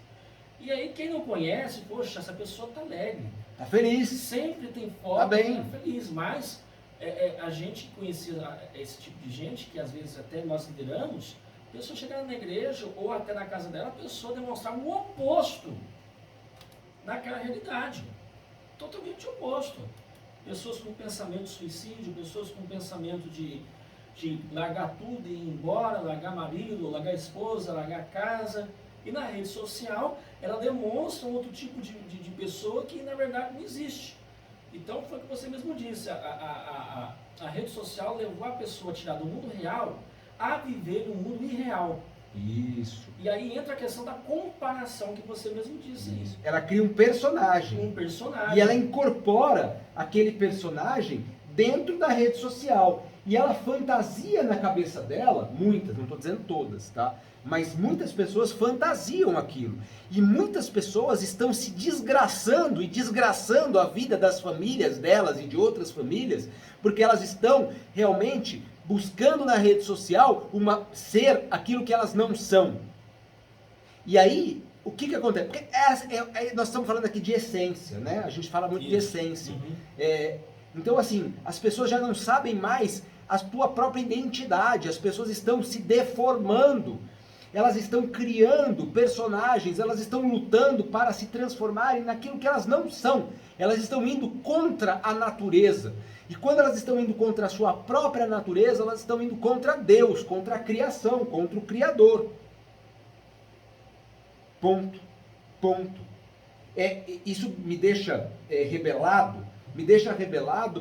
E aí quem não conhece, poxa, essa pessoa está alegre, está feliz, sempre tem foto, tá bem, tá feliz, mas a gente conhecia esse tipo de gente, que às vezes até nós lideramos, a pessoa chegava na igreja ou até na casa dela, a pessoa demonstrava o oposto naquela realidade, totalmente oposto. Pessoas com pensamento de suicídio, pessoas com pensamento de largar tudo e ir embora, largar marido, largar esposa, largar casa. E na rede social, ela demonstra um outro tipo de pessoa que na verdade não existe. Então foi o que você mesmo disse, a rede social levou a pessoa a tirar do mundo real a viver no mundo irreal. Isso. E aí entra a questão da comparação que você mesmo disse. Isso. Ela cria um personagem. Um personagem. E ela incorpora aquele personagem dentro da rede social. E ela fantasia na cabeça dela, muitas, não estou dizendo todas, tá? Mas muitas pessoas fantasiam aquilo. E muitas pessoas estão se desgraçando e desgraçando a vida das famílias delas e de outras famílias, porque elas estão realmente buscando na rede social ser aquilo que elas não são. E aí, o que acontece? Porque nós estamos falando aqui de essência, né? A gente fala muito de essência. Uhum. Então, assim, as pessoas já não sabem mais a sua própria identidade, as pessoas estão se deformando, elas estão criando personagens, elas estão lutando para se transformarem naquilo que elas não são, elas estão indo contra a natureza. E quando elas estão indo contra a sua própria natureza, elas estão indo contra Deus, contra a criação, contra o Criador. Ponto. Isso me deixa rebelado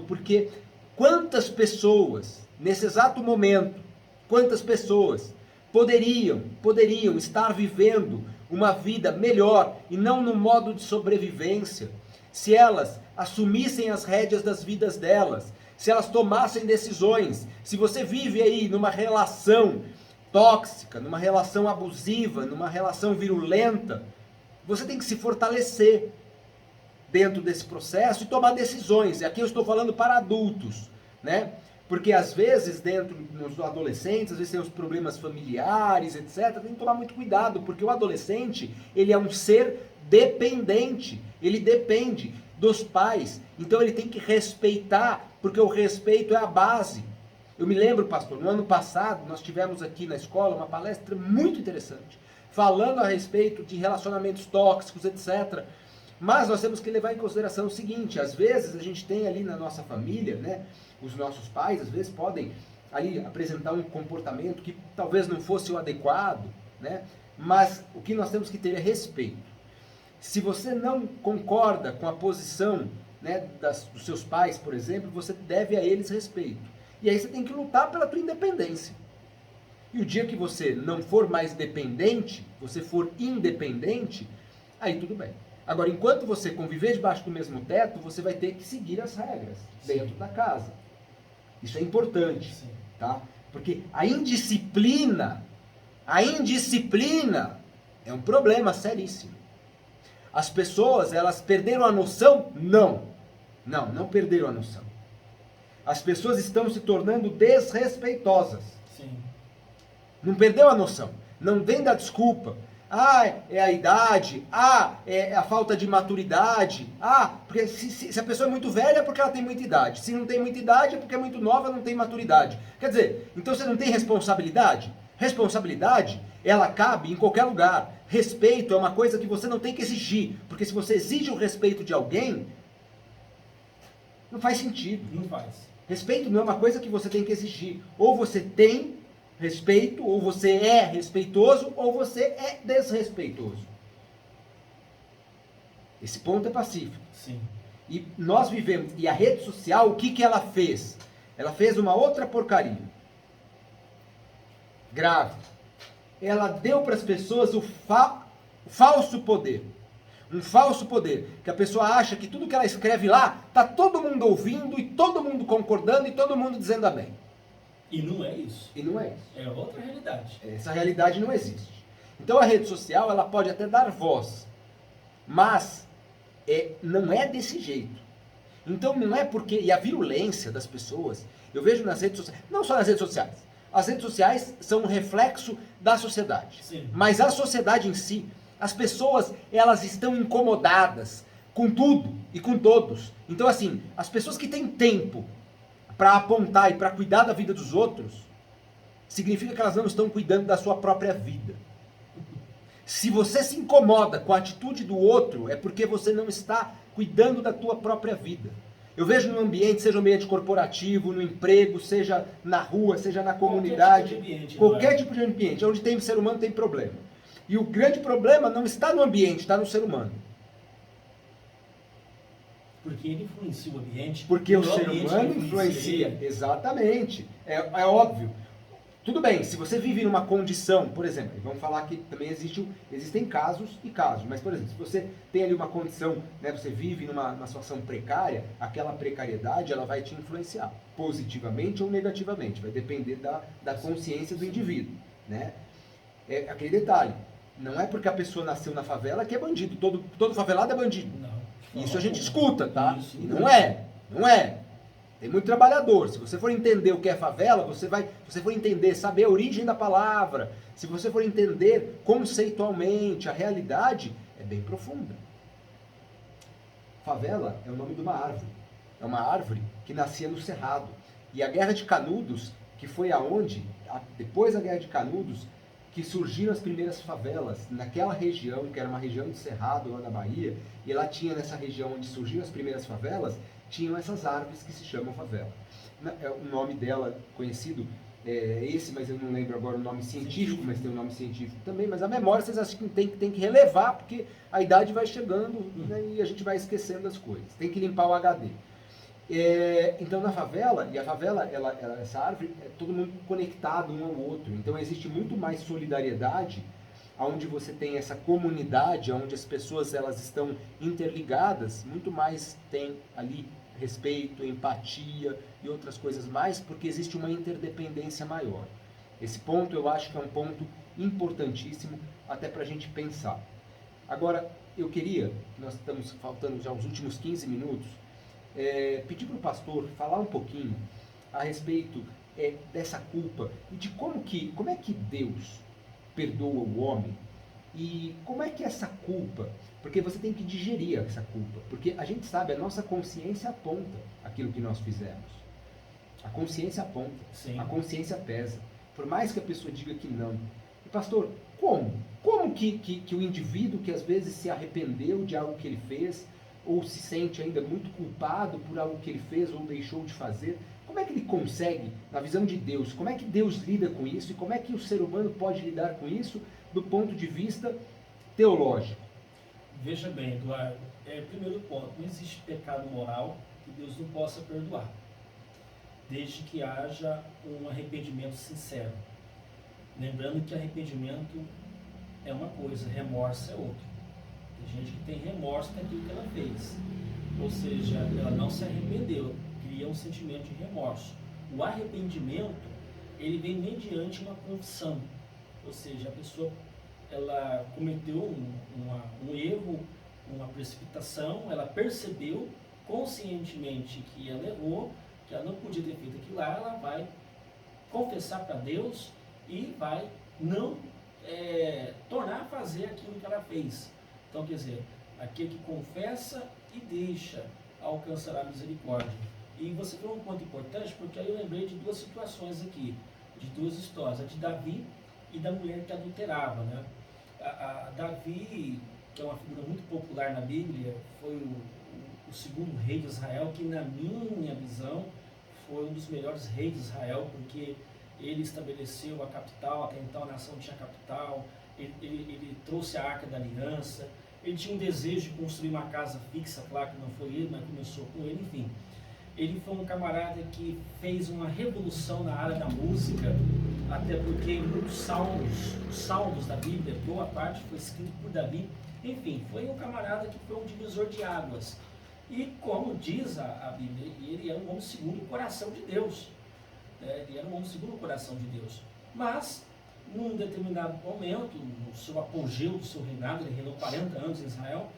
porque quantas pessoas, nesse exato momento, quantas pessoas poderiam estar vivendo uma vida melhor e não no modo de sobrevivência, se elas assumissem as rédeas das vidas delas, se elas tomassem decisões. Se você vive aí numa relação tóxica, numa relação abusiva, numa relação virulenta, você tem que se fortalecer dentro desse processo e tomar decisões. E aqui eu estou falando para adultos, né? Porque às vezes, dentro dos adolescentes, às vezes tem os problemas familiares, etc. Tem que tomar muito cuidado, porque o adolescente, ele é um ser dependente. Ele depende dos pais. Então ele tem que respeitar, porque o respeito é a base. Eu me lembro, pastor, no ano passado, nós tivemos aqui na escola uma palestra muito interessante, falando a respeito de relacionamentos tóxicos, etc. Mas nós temos que levar em consideração o seguinte: às vezes a gente tem ali na nossa família, né, os nossos pais às vezes podem ali apresentar um comportamento que talvez não fosse o adequado, né, mas o que nós temos que ter é respeito. Se você não concorda com a posição, né, dos seus pais, por exemplo, você deve a eles respeito. E aí você tem que lutar pela tua independência. E o dia que você não for mais dependente, você for independente, aí tudo bem. Agora, enquanto você conviver debaixo do mesmo teto, você vai ter que seguir as regras dentro da casa. Isso é importante, tá? Porque a indisciplina A indisciplina é um problema seríssimo. As pessoas, elas perderam a noção? Não perderam a noção. As pessoas estão se tornando desrespeitosas. Sim. Não perdeu a noção. Não vem da desculpa. É a idade. É a falta de maturidade. Porque se a pessoa é muito velha é porque ela tem muita idade. Se não tem muita idade é porque é muito nova, não tem maturidade. Quer dizer, então você não tem responsabilidade? Responsabilidade, ela cabe em qualquer lugar. Respeito é uma coisa que você não tem que exigir. Porque se você exige o respeito de alguém, não faz sentido. Não faz. Respeito não é uma coisa que você tem que exigir. Ou você tem respeito, ou você é respeitoso, ou você é desrespeitoso. Esse ponto é pacífico. Sim. E nós vivemos, e a rede social, o que ela fez? Ela fez uma outra porcaria. Grave. Ela deu para as pessoas o falso poder. Um falso poder. Que a pessoa acha que tudo que ela escreve lá, está todo mundo ouvindo, e todo mundo concordando, e todo mundo dizendo amém. E não é isso. E não é isso. É outra realidade. Essa realidade não existe. Então a rede social, ela pode até dar voz, mas não é desse jeito. Então não é porque... E a virulência das pessoas, eu vejo nas redes sociais, não só nas redes sociais. As redes sociais são um reflexo da sociedade. Sim. Mas a sociedade em si, as pessoas, elas estão incomodadas com tudo e com todos. Então assim, as pessoas que têm tempo para apontar e para cuidar da vida dos outros, significa que elas não estão cuidando da sua própria vida. Se você se incomoda com a atitude do outro, é porque você não está cuidando da tua própria vida. Eu vejo no ambiente, seja no ambiente corporativo, no emprego, seja na rua, seja na comunidade, qualquer tipo de ambiente, onde tem ser humano tem problema. E o grande problema não está no ambiente, está no ser humano. Porque ele influencia o ambiente. Porque o ser humano influencia. Exatamente. É óbvio. Tudo bem, se você vive numa condição, por exemplo, vamos falar que também existem casos e casos, mas, por exemplo, se você tem ali uma condição, né, você vive numa situação precária, aquela precariedade ela vai te influenciar, positivamente ou negativamente, vai depender da consciência do indivíduo. Né? É aquele detalhe, não é porque a pessoa nasceu na favela que é bandido, todo favelado é bandido. Não. Isso a gente escuta, tá? Isso. E não é. Tem muito trabalhador. Se você for entender o que é favela, se você for entender, saber a origem da palavra, se você for entender conceitualmente a realidade, é bem profunda. Favela é o nome de uma árvore. É uma árvore que nascia no Cerrado. E a Guerra de Canudos, que foi depois da Guerra de Canudos, que surgiram as primeiras favelas naquela região, que era uma região de Cerrado, lá na Bahia, e lá tinha nessa região onde surgiram as primeiras favelas, tinham essas árvores que se chamam favela. O nome dela conhecido é esse, mas eu não lembro agora o nome científico, mas tem um nome científico também, mas a memória vocês acham que tem que relevar, porque a idade vai chegando, né, e a gente vai esquecendo as coisas. Tem que limpar o HD. Então na favela, e a favela, essa árvore, é todo mundo conectado um ao outro, então existe muito mais solidariedade, onde você tem essa comunidade, onde as pessoas elas estão interligadas, muito mais tem ali respeito, empatia e outras coisas mais, porque existe uma interdependência maior. Esse ponto eu acho que é um ponto importantíssimo até para a gente pensar. Agora, eu queria, nós estamos faltando já os últimos 15 minutos, pedir para o pastor falar um pouquinho a respeito dessa culpa e de como é que Deus perdoa o homem e como é que essa culpa, porque você tem que digerir essa culpa, porque a gente sabe, a nossa consciência aponta aquilo que nós fizemos. A consciência aponta, Sim. A consciência pesa, por mais que a pessoa diga que não. E pastor, como que o indivíduo que às vezes se arrependeu de algo que ele fez, ou se sente ainda muito culpado por algo que ele fez ou deixou de fazer, como é que ele consegue, na visão de Deus, como é que Deus lida com isso e como é que o ser humano pode lidar com isso do ponto de vista teológico? Veja bem, Eduardo, primeiro ponto, não existe pecado moral que Deus não possa perdoar, desde que haja um arrependimento sincero. Lembrando que arrependimento é uma coisa, remorso é outra. Tem gente que tem remorso daquilo que ela fez, ou seja, ela não se arrependeu, cria um sentimento de remorso. O arrependimento, ele vem mediante uma confissão. Ou seja, a pessoa ela cometeu um erro, uma precipitação, ela percebeu conscientemente que ela errou, que ela não podia ter feito aquilo lá, ela vai confessar para Deus e vai não tornar a fazer aquilo que ela fez. Então, quer dizer, aquele que confessa e deixa alcançará a misericórdia. E você falou um ponto importante, porque aí eu lembrei de duas situações aqui, de duas histórias, a de Davi e da mulher que adulterava, né? A Davi, que é uma figura muito popular na Bíblia, foi o segundo rei de Israel, que na minha visão foi um dos melhores reis de Israel, porque ele estabeleceu a capital, até então a nação tinha capital, ele trouxe a Arca da Aliança, ele tinha um desejo de construir uma casa fixa, claro que não foi ele, mas começou com ele, enfim. Ele foi um camarada que fez uma revolução na área da música, até porque muitos salmos da Bíblia, boa parte foi escrito por Davi. Enfim, foi um camarada que foi um divisor de águas. E como diz a Bíblia, ele era um homem segundo o coração de Deus. Ele era um homem segundo o coração de Deus. Mas, num determinado momento, no seu apogeu do seu reinado, ele reinou 40 anos em Israel,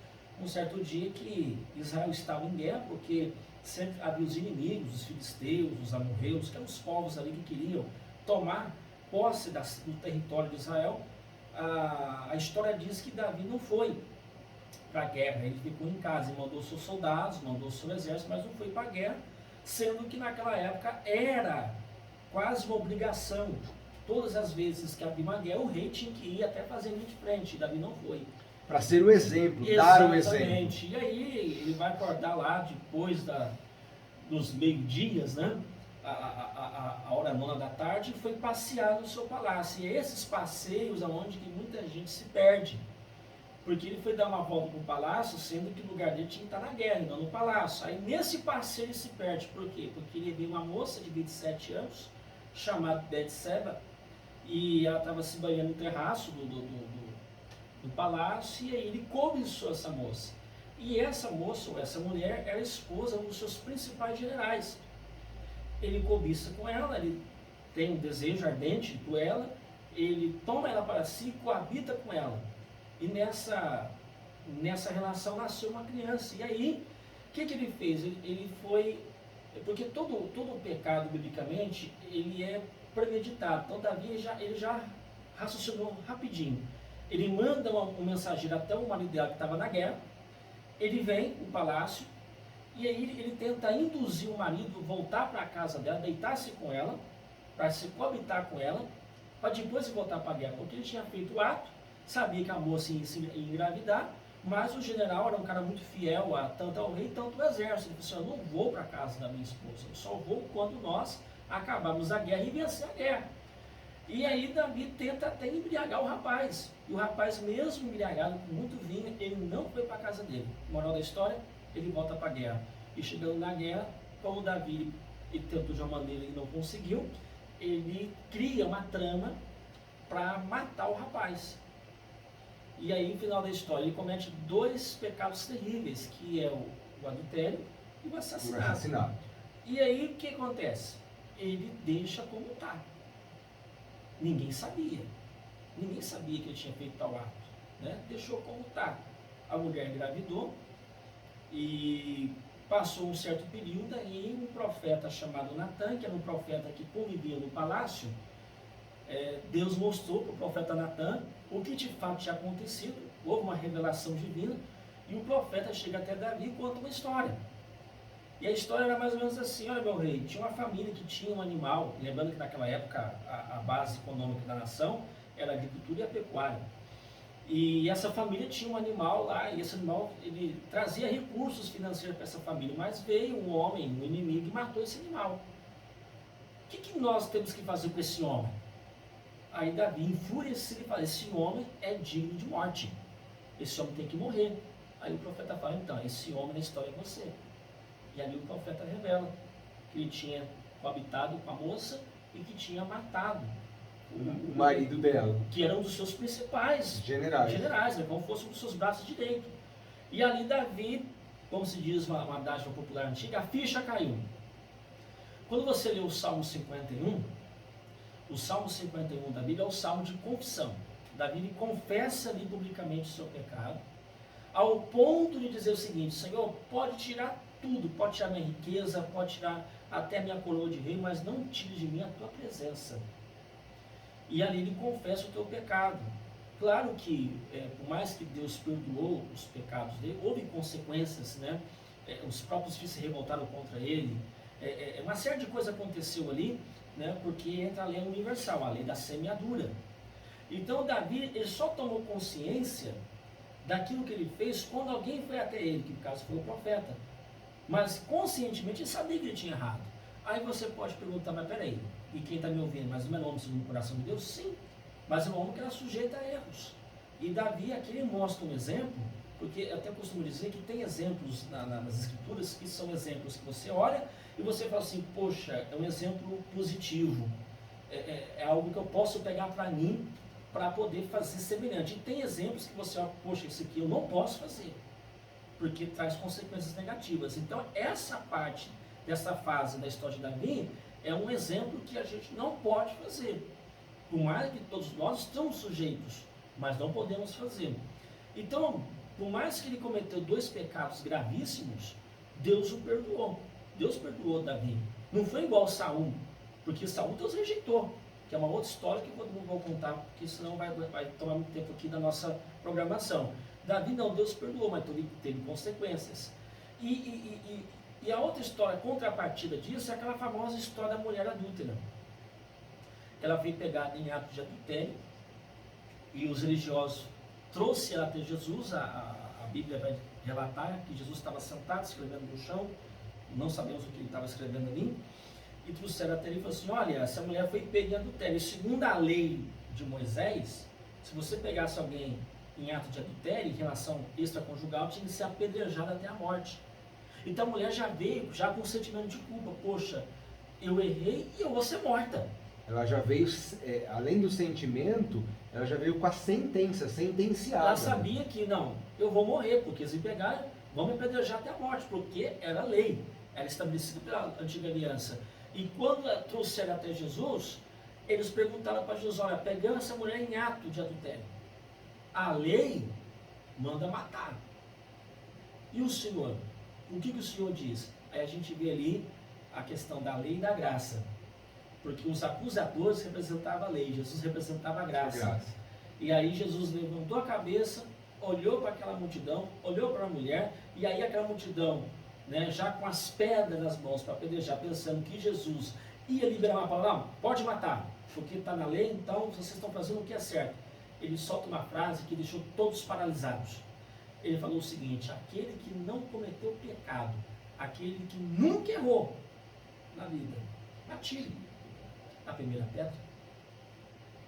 um certo dia que Israel estava em guerra, porque sempre havia os inimigos, os filisteus, os amorreus, que eram os povos ali que queriam tomar posse do território de Israel. A história diz que Davi não foi para a guerra, ele ficou em casa e mandou seus soldados, mandou seu exército, mas não foi para a guerra, sendo que naquela época era quase uma obrigação. Todas as vezes que havia uma guerra, o rei tinha que ir até fazer linha de frente, e Davi não foi. Para ser o exemplo, dar o exemplo. Exatamente. E aí ele vai acordar lá depois dos meio-dias, né? A hora nona da tarde, e foi passear no seu palácio. E esses passeios aonde que muita gente se perde. Porque ele foi dar uma volta para o palácio, sendo que o lugar dele tinha que estar na guerra, não no palácio. Aí nesse passeio ele se perde. Por quê? Porque ele viu uma moça de 27 anos, chamada Betseba, e ela estava se banhando no terraço do palácio, e aí ele cobiçou essa moça. E essa moça, ou essa mulher, era esposa de um dos seus principais generais. Ele cobiça com ela, ele tem um desejo ardente por ela, ele toma ela para si, coabita com ela. E nessa relação nasceu uma criança. E aí, o que ele fez? Ele foi... Porque todo pecado, biblicamente, ele é premeditado. Então, Davi ele já raciocinou rapidinho. Ele manda um mensageiro até o marido dela que estava na guerra. Ele vem no palácio e aí ele tenta induzir o marido a voltar para a casa dela, deitar-se com ela, para se coabitar com ela, para depois voltar para a guerra. Porque ele tinha feito o ato, sabia que a moça ia engravidar, mas o general era um cara muito fiel tanto ao rei, tanto ao exército. Ele disse: eu não vou para a casa da minha esposa, eu só vou quando nós acabarmos a guerra e vencer a guerra. E aí Davi tenta até embriagar o rapaz. E o rapaz, mesmo embriagado, com muito vinho, ele não foi para a casa dele. Moral da história, ele volta para a guerra. E chegando na guerra, como Davi tentou de uma maneira e não conseguiu, ele cria uma trama para matar o rapaz. E aí, no final da história, ele comete dois pecados terríveis, que é o adultério e o assassinato. E aí, o que acontece? Ele deixa como está. Ninguém sabia que ele tinha feito tal ato, né? Deixou como está. A mulher engravidou e passou um certo período, e um profeta chamado Natan, que era um profeta que convivia no palácio, Deus mostrou para o profeta Natan o que de fato tinha acontecido. Houve uma revelação divina, e o profeta chega até Davi e conta uma história. E a história era mais ou menos assim: olha, meu rei, tinha uma família que tinha um animal, lembrando que naquela época a base econômica da nação era a agricultura e a pecuária. E essa família tinha um animal lá, e esse animal ele trazia recursos financeiros para essa família, mas veio um homem, um inimigo, e matou esse animal. O que nós temos que fazer para esse homem? Aí Davi, enfurecido, ele fala: esse homem é digno de morte, esse homem tem que morrer. Aí o profeta fala: então, esse homem na história é você. E ali o profeta revela que ele tinha coabitado com a moça e que tinha matado o marido dela, que era um dos seus principais generais, né, como fosse um dos seus braços direitos. E ali Davi, como se diz uma dádiva popular antiga, a ficha caiu. Quando você lê o Salmo 51, O Salmo 51 da Bíblia é o Salmo de confissão. Davi ele confessa ali publicamente o seu pecado, ao ponto de dizer o seguinte: Senhor, pode tirar tudo, pode tirar minha riqueza, pode tirar até minha coroa de rei, mas não tire de mim a tua presença. E ali ele confessa o teu pecado. Claro que, por mais que Deus perdoou os pecados dele, houve consequências, né? Os próprios filhos se revoltaram contra ele. Uma série de coisas aconteceu ali, né? Porque entra a lei universal, a lei da semeadura. Então Davi ele só tomou consciência daquilo que ele fez quando alguém foi até ele, que no caso foi o profeta. Mas conscientemente ele sabia que ele tinha errado. Aí você pode perguntar, mas peraí, e quem está me ouvindo, mas não é homem segundo o coração de Deus? Sim, mas é um homem que era sujeito a erros. E Davi aqui ele mostra um exemplo, porque eu até costumo dizer que tem exemplos nas escrituras que são exemplos que você olha e você fala assim, poxa, é um exemplo positivo, é algo que eu posso pegar para mim, para poder fazer semelhante. E tem exemplos que você olha, poxa, isso aqui eu não posso fazer, porque traz consequências negativas. Então essa parte dessa fase da história de Davi é um exemplo que a gente não pode fazer, por mais que todos nós estamos sujeitos, mas não podemos fazer. Então, por mais que ele cometeu 2 pecados gravíssimos, Deus o perdoou. Deus perdoou Davi. Não foi igual Saul, porque Saul Deus rejeitou, que é uma outra história que eu não vou contar, porque senão vai tomar muito tempo aqui da nossa programação. Davi não, Deus perdoou, mas teve consequências. E a outra história, contrapartida disso, é aquela famosa história da mulher adúltera. Ela foi pegada em ato de adultério, e os religiosos trouxeram ela até Jesus. A Bíblia vai relatar que Jesus estava sentado, escrevendo no chão, não sabemos o que ele estava escrevendo ali, e trouxeram até ele e falaram assim, olha, essa mulher foi pega em adultério, e segundo a lei de Moisés, se você pegasse alguém em ato de adultério, em relação extraconjugal, tinha que ser apedrejado até a morte. Então a mulher já veio, já com sentimento de culpa, poxa, eu errei e eu vou ser morta. Ela já veio, além do sentimento, ela já veio com a sentença, sentenciada. Ela sabia que, não, eu vou morrer, porque se pegar, vão me apedrejar até a morte, porque era lei, era estabelecida pela antiga aliança. E quando trouxeram até Jesus, eles perguntaram para Jesus, olha, pegamos essa mulher em ato de adultério. A lei manda matar. E o Senhor? O que o Senhor diz? Aí a gente vê ali a questão da lei e da graça. Porque os acusadores representavam a lei, Jesus representava a graça. E aí Jesus levantou a cabeça, olhou para aquela multidão, olhou para a mulher, e aí aquela multidão, né, já com as pedras nas mãos para apedrejar, pensando que Jesus ia liberar uma palavra, não, pode matar, porque está na lei, então vocês estão fazendo o que é certo. Ele solta uma frase que deixou todos paralisados. Ele falou o seguinte, aquele que não cometeu pecado, aquele que nunca errou na vida, atire a primeira pedra.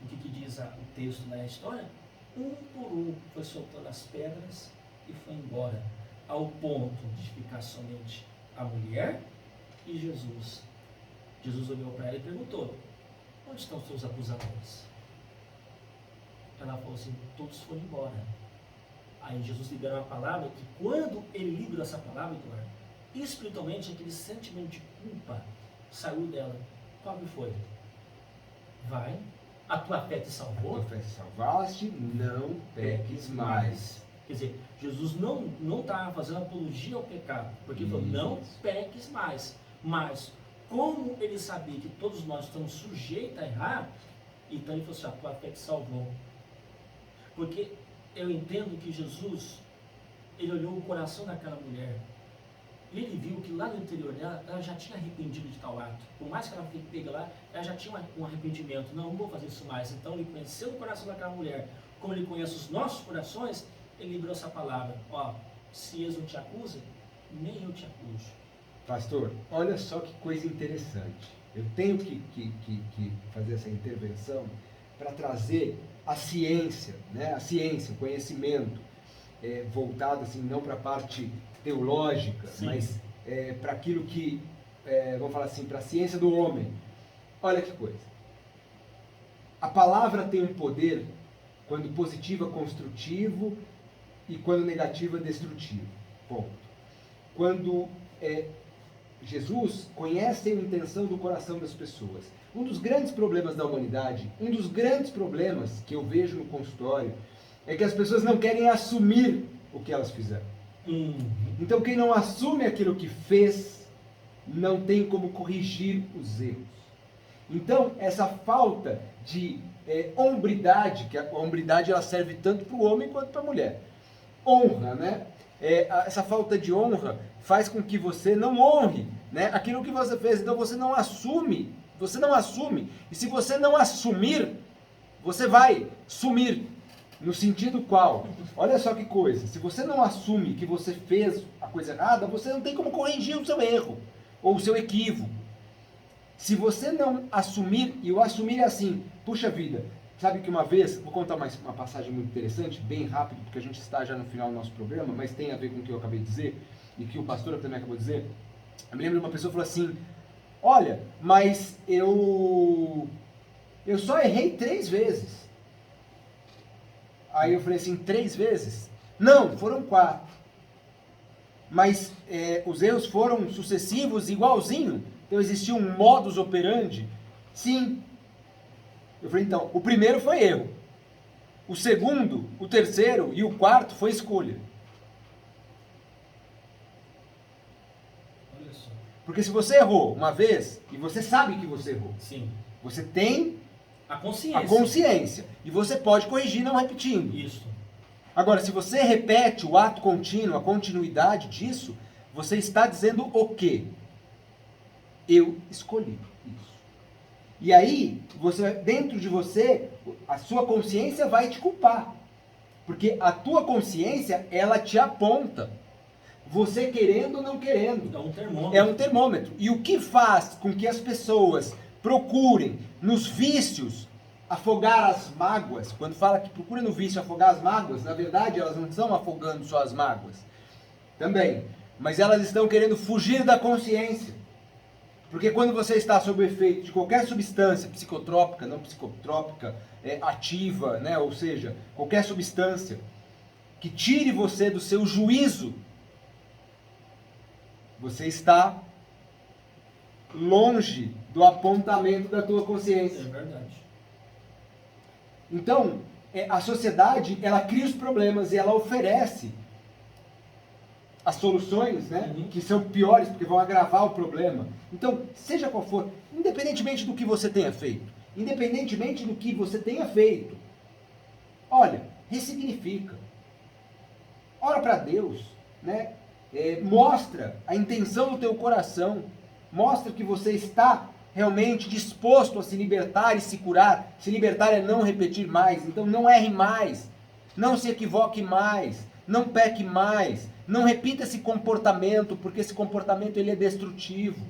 O que diz o texto da história? Um por um foi soltando as pedras e foi embora, ao ponto de ficar somente a mulher e Jesus. Jesus olhou para ela e perguntou, onde estão os seus acusadores? Ela falou assim, todos foram embora. Aí Jesus liberou uma palavra que quando ele liberou essa palavra, Eduardo, espiritualmente aquele sentimento de culpa saiu dela. Qual que foi? Vai, a tua fé te salvou? A tua fé te salvaste, não peques mais. Quer dizer, Jesus não estava fazendo apologia ao pecado, porque ele falou, não peques mais. Mas, como ele sabia que todos nós estamos sujeitos a errar, então ele falou assim, a tua fé te salvou. Porque eu entendo que Jesus, ele olhou o coração daquela mulher, e ele viu que lá no interior dela, ela já tinha arrependido de tal ato. Por mais que ela fique pega lá, ela já tinha um arrependimento. Não vou fazer isso mais. Então ele conheceu o coração daquela mulher, como ele conhece os nossos corações, ele liberou essa palavra. Ó, se eles não te acusam, nem eu te acuso. Pastor, olha só que coisa interessante. Eu tenho que fazer essa intervenção para trazer a ciência, né? A ciência, o conhecimento, voltado assim, não para a parte teológica, sim, mas para aquilo que, vamos falar assim, para a ciência do homem. Olha que coisa. A palavra tem um poder quando positivo é construtivo e quando negativo é destrutivo. Ponto. Quando Jesus conhece a intenção do coração das pessoas. Um dos grandes problemas da humanidade, um dos grandes problemas que eu vejo no consultório, é que as pessoas não querem assumir o que elas fizeram. Então quem não assume aquilo que fez, não tem como corrigir os erros. Então essa falta de hombridade, que a hombridade ela serve tanto para o homem quanto para a mulher. Honra, né? Essa falta de honra faz com que você não honre, né, aquilo que você fez. Então você não assume. E se você não assumir, você vai sumir. No sentido qual? Olha só que coisa. Se você não assume que você fez a coisa errada, você não tem como corrigir o seu erro ou o seu equívoco. Se você não assumir, e o assumir é assim, puxa vida, sabe que uma vez, vou contar uma passagem muito interessante, bem rápido, porque a gente está já no final do nosso programa, mas tem a ver com o que eu acabei de dizer, e que o pastor também acabou de dizer. Eu me lembro de uma pessoa que falou assim, olha, mas eu só errei 3 vezes. Aí eu falei assim, 3 vezes? Não, foram 4. Mas os erros foram sucessivos, igualzinho? Então existia um modus operandi? Sim. Eu falei, então, o primeiro foi erro. O segundo, o terceiro e o quarto foi escolha. Olha só. Porque se você errou uma vez, e você sabe que você errou, Sim. você tem A consciência. a consciência. E você pode corrigir não repetindo. Isso. Agora, se você repete o ato contínuo, a continuidade disso, você está dizendo o quê? Eu escolhi isso. E aí, dentro de você, a sua consciência vai te culpar. Porque a tua consciência, ela te aponta. Você querendo ou não querendo. É um termômetro. É um termômetro. E o que faz com que as pessoas procurem nos vícios afogar as mágoas? Quando fala que procura no vício afogar as mágoas, na verdade elas não estão afogando só as mágoas. Também. Mas elas estão querendo fugir da consciência. Porque quando você está sob o efeito de qualquer substância psicotrópica, não psicotrópica, ativa, né? Ou seja, qualquer substância que tire você do seu juízo, você está longe do apontamento da tua consciência. É verdade. Então, a sociedade, ela cria os problemas e ela oferece as soluções, né, que são piores porque vão agravar o problema. Então, seja qual for, independentemente do que você tenha feito, olha, ressignifica. Ora para Deus, né? Mostra a intenção do teu coração, mostra que você está realmente disposto a se libertar e se curar. Se libertar é não repetir mais, então não erre mais, não se equivoque mais, não peque mais, não repita esse comportamento, porque esse comportamento ele é destrutivo.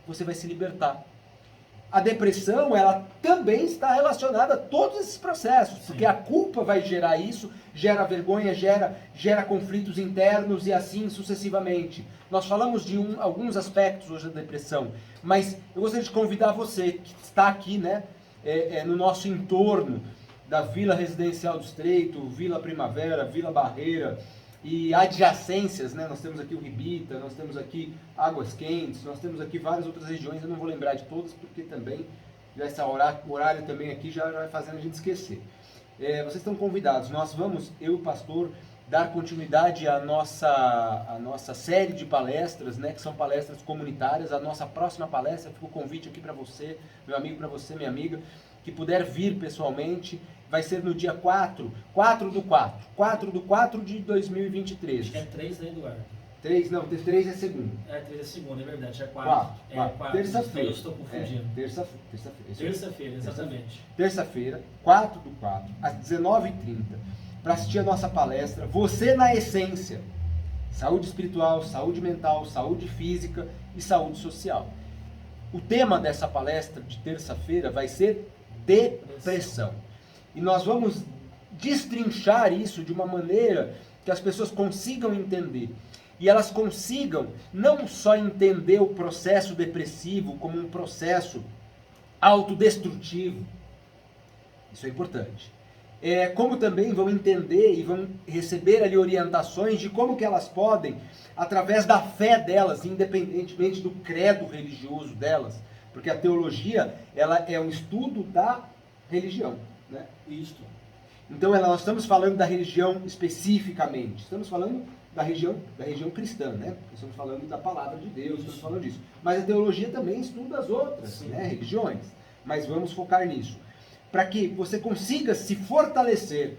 Você vai se libertar. A depressão, ela também está relacionada a todos esses processos, porque a culpa vai gerar isso, gera vergonha, gera conflitos internos e assim sucessivamente. Nós falamos de alguns aspectos hoje da depressão, mas eu gostaria de convidar você que está aqui, né, no nosso entorno da Vila Residencial do Estreito, Vila Primavera, Vila Barreira e adjacências, né? Nós temos aqui o Ribita, nós temos aqui Águas Quentes, nós temos aqui várias outras regiões, eu não vou lembrar de todas, porque também já esse horário também aqui já vai fazendo a gente esquecer. Vocês estão convidados, nós vamos, eu e o pastor, dar continuidade à nossa série de palestras, né, que são palestras comunitárias. A nossa próxima palestra, fica o convite aqui para você, meu amigo, para você, minha amiga, que puder vir pessoalmente, vai ser no dia 4 do 4 de 2023. Acho que é 3, né, Eduardo? 3 é segunda. 3 é segunda, é verdade, é 4. 4. Terça-feira. Eu estou confundindo. Terça-feira, Exatamente. Terça-feira, 4 do 4, às 19h30, para assistir a nossa palestra, Você na Essência, saúde espiritual, saúde mental, saúde física e saúde social. O tema dessa palestra de terça-feira vai ser depressão. E nós vamos destrinchar isso de uma maneira que as pessoas consigam entender. E elas consigam não só entender o processo depressivo como um processo autodestrutivo. Isso é importante. Como também vão entender e vão receber ali orientações de como que elas podem, através da fé delas, independentemente do credo religioso delas, Porque a teologia, ela é um estudo da religião, né? Isto. Então nós estamos falando da religião especificamente, estamos falando da religião cristã, né? Estamos falando da palavra de Deus, estamos falando disso. Mas a teologia também estuda as outras, né, religiões. Mas vamos focar nisso. Para que você consiga se fortalecer,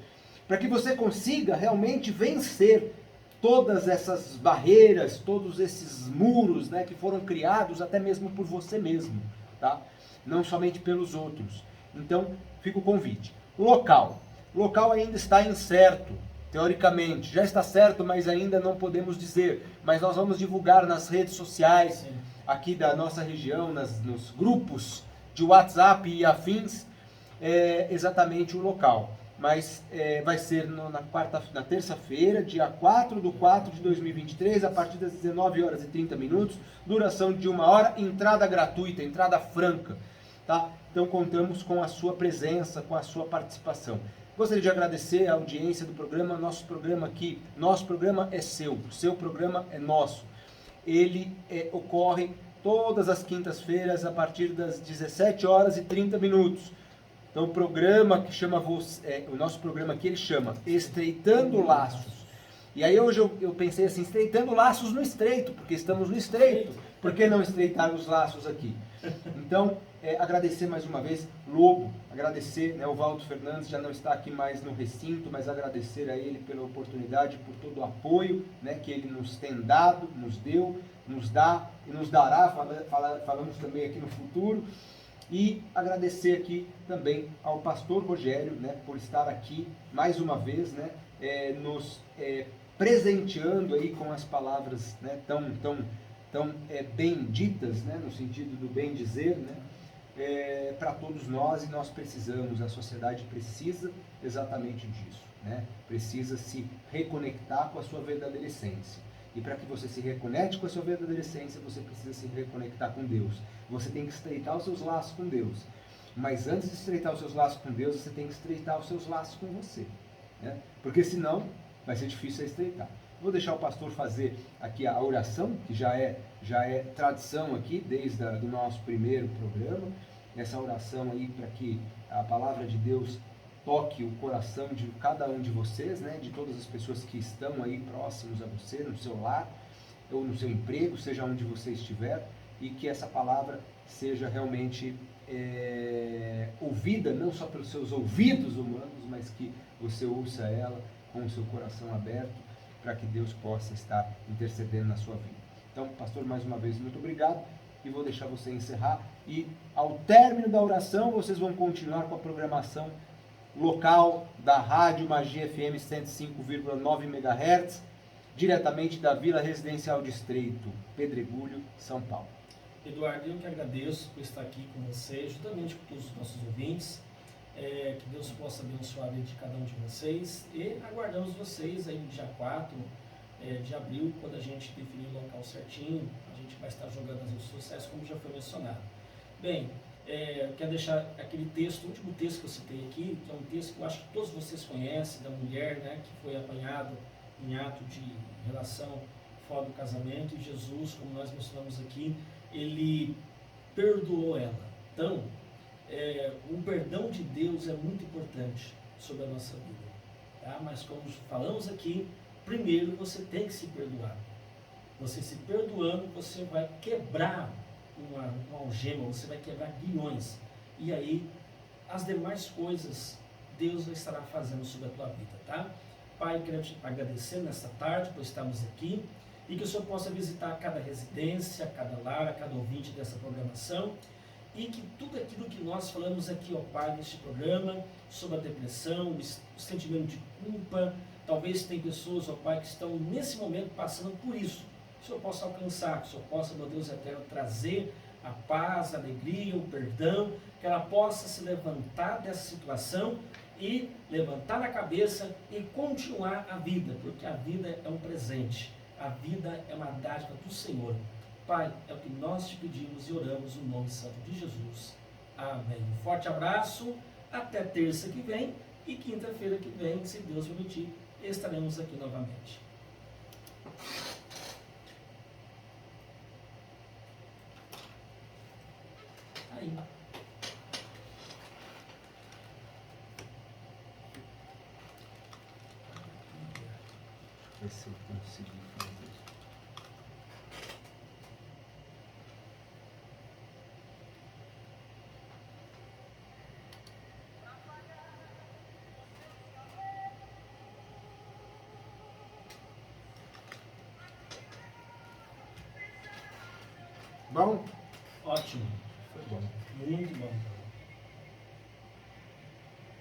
para que você consiga realmente vencer todas essas barreiras, todos esses muros, né, que foram criados até mesmo por você mesmo, tá? Não somente pelos outros. Então, fica o convite. O local ainda está incerto, teoricamente. Já está certo, mas ainda não podemos dizer. Mas nós vamos divulgar nas redes sociais, aqui da nossa região, nos grupos de WhatsApp e afins, exatamente o local. Mas vai ser na terça-feira, dia 4/4/2023, a partir das 19h30, duração de 1 hora, entrada gratuita, entrada franca, tá? Então contamos com a sua presença, com a sua participação. Gostaria de agradecer a audiência do programa. Nosso programa é seu programa é nosso. Ele ocorre todas as quintas-feiras a partir das 17h30. Então o programa que chama o nosso programa aqui, ele chama Estreitando Laços. E aí hoje eu pensei assim, estreitando laços no estreito, porque estamos no estreito. Por que não estreitar os laços aqui? Então, agradecer mais uma vez, Lobo, agradecer, né, o Valdo Fernandes já não está aqui mais no recinto, mas agradecer a ele pela oportunidade, por todo o apoio, né, que ele nos tem dado, nos deu, nos dá e nos dará, falamos também aqui no futuro. E agradecer aqui também ao pastor Rogério, né, por estar aqui mais uma vez, né, nos presenteando aí com as palavras, né, tão bem ditas, né, no sentido do bem dizer, né, para todos nós, e nós precisamos, a sociedade precisa exatamente disso, né, precisa se reconectar com a sua verdadeira essência. E para que você se reconecte com a sua verdadeira essência, você precisa se reconectar com Deus. Você tem que estreitar os seus laços com Deus. Mas antes de estreitar os seus laços com Deus, você tem que estreitar os seus laços com você, né? Porque senão vai ser difícil estreitar. Vou deixar o pastor fazer aqui a oração, que já é tradição aqui, desde do nosso primeiro programa. Essa oração aí para que a palavra de Deus toque o coração de cada um de vocês, né, de todas as pessoas que estão aí próximos a você, no seu lar, ou no seu emprego, seja onde você estiver, e que essa palavra seja realmente ouvida, não só pelos seus ouvidos humanos, mas que você ouça ela com o seu coração aberto, para que Deus possa estar intercedendo na sua vida. Então, pastor, mais uma vez, muito obrigado, e vou deixar você encerrar, e ao término da oração, vocês vão continuar com a programação local da Rádio Magia FM 105,9 MHz, diretamente da Vila Residencial Distrito, Pedregulho, São Paulo. Eduardo, eu que agradeço por estar aqui com você, juntamente com todos os nossos ouvintes, que Deus possa abençoar a vida de cada um de vocês, e aguardamos vocês aí no dia 4 de abril, quando a gente definir o local certinho, a gente vai estar jogando nas redes sociais, como já foi mencionado. Bem, quero deixar aquele texto, o último texto que eu citei aqui, que é um texto que eu acho que todos vocês conhecem, da mulher, né, que foi apanhado em ato de relação fora do casamento, e Jesus, como nós mencionamos aqui, ele perdoou ela. Então, o perdão de Deus é muito importante sobre a nossa vida, tá? Mas como falamos aqui, primeiro você tem que se perdoar. Você se perdoando, você vai quebrar uma algema, você vai quebrar grilhões, e aí as demais coisas Deus estará fazendo sobre a tua vida, tá? Pai, quero te agradecer nesta tarde por estarmos aqui, e que o Senhor possa visitar cada residência, cada lar, cada ouvinte dessa programação, e que tudo aquilo que nós falamos aqui, ó Pai, neste programa, sobre a depressão, o sentimento de culpa, talvez tem pessoas, ó Pai, que estão nesse momento passando por isso, que o Senhor possa alcançar, que o Senhor possa, meu Deus eterno, trazer a paz, a alegria, o perdão, que ela possa se levantar dessa situação e levantar a cabeça e continuar a vida, porque a vida é um presente, a vida é uma dádiva do Senhor. Pai, é o que nós te pedimos e oramos no nome santo de Jesus. Amém. Um forte abraço, até terça que vem, e quinta-feira que vem, se Deus permitir, estaremos aqui novamente. aí. Ver se eu consigo fazer. Bom? Ótimo, Foi bom. muito bom.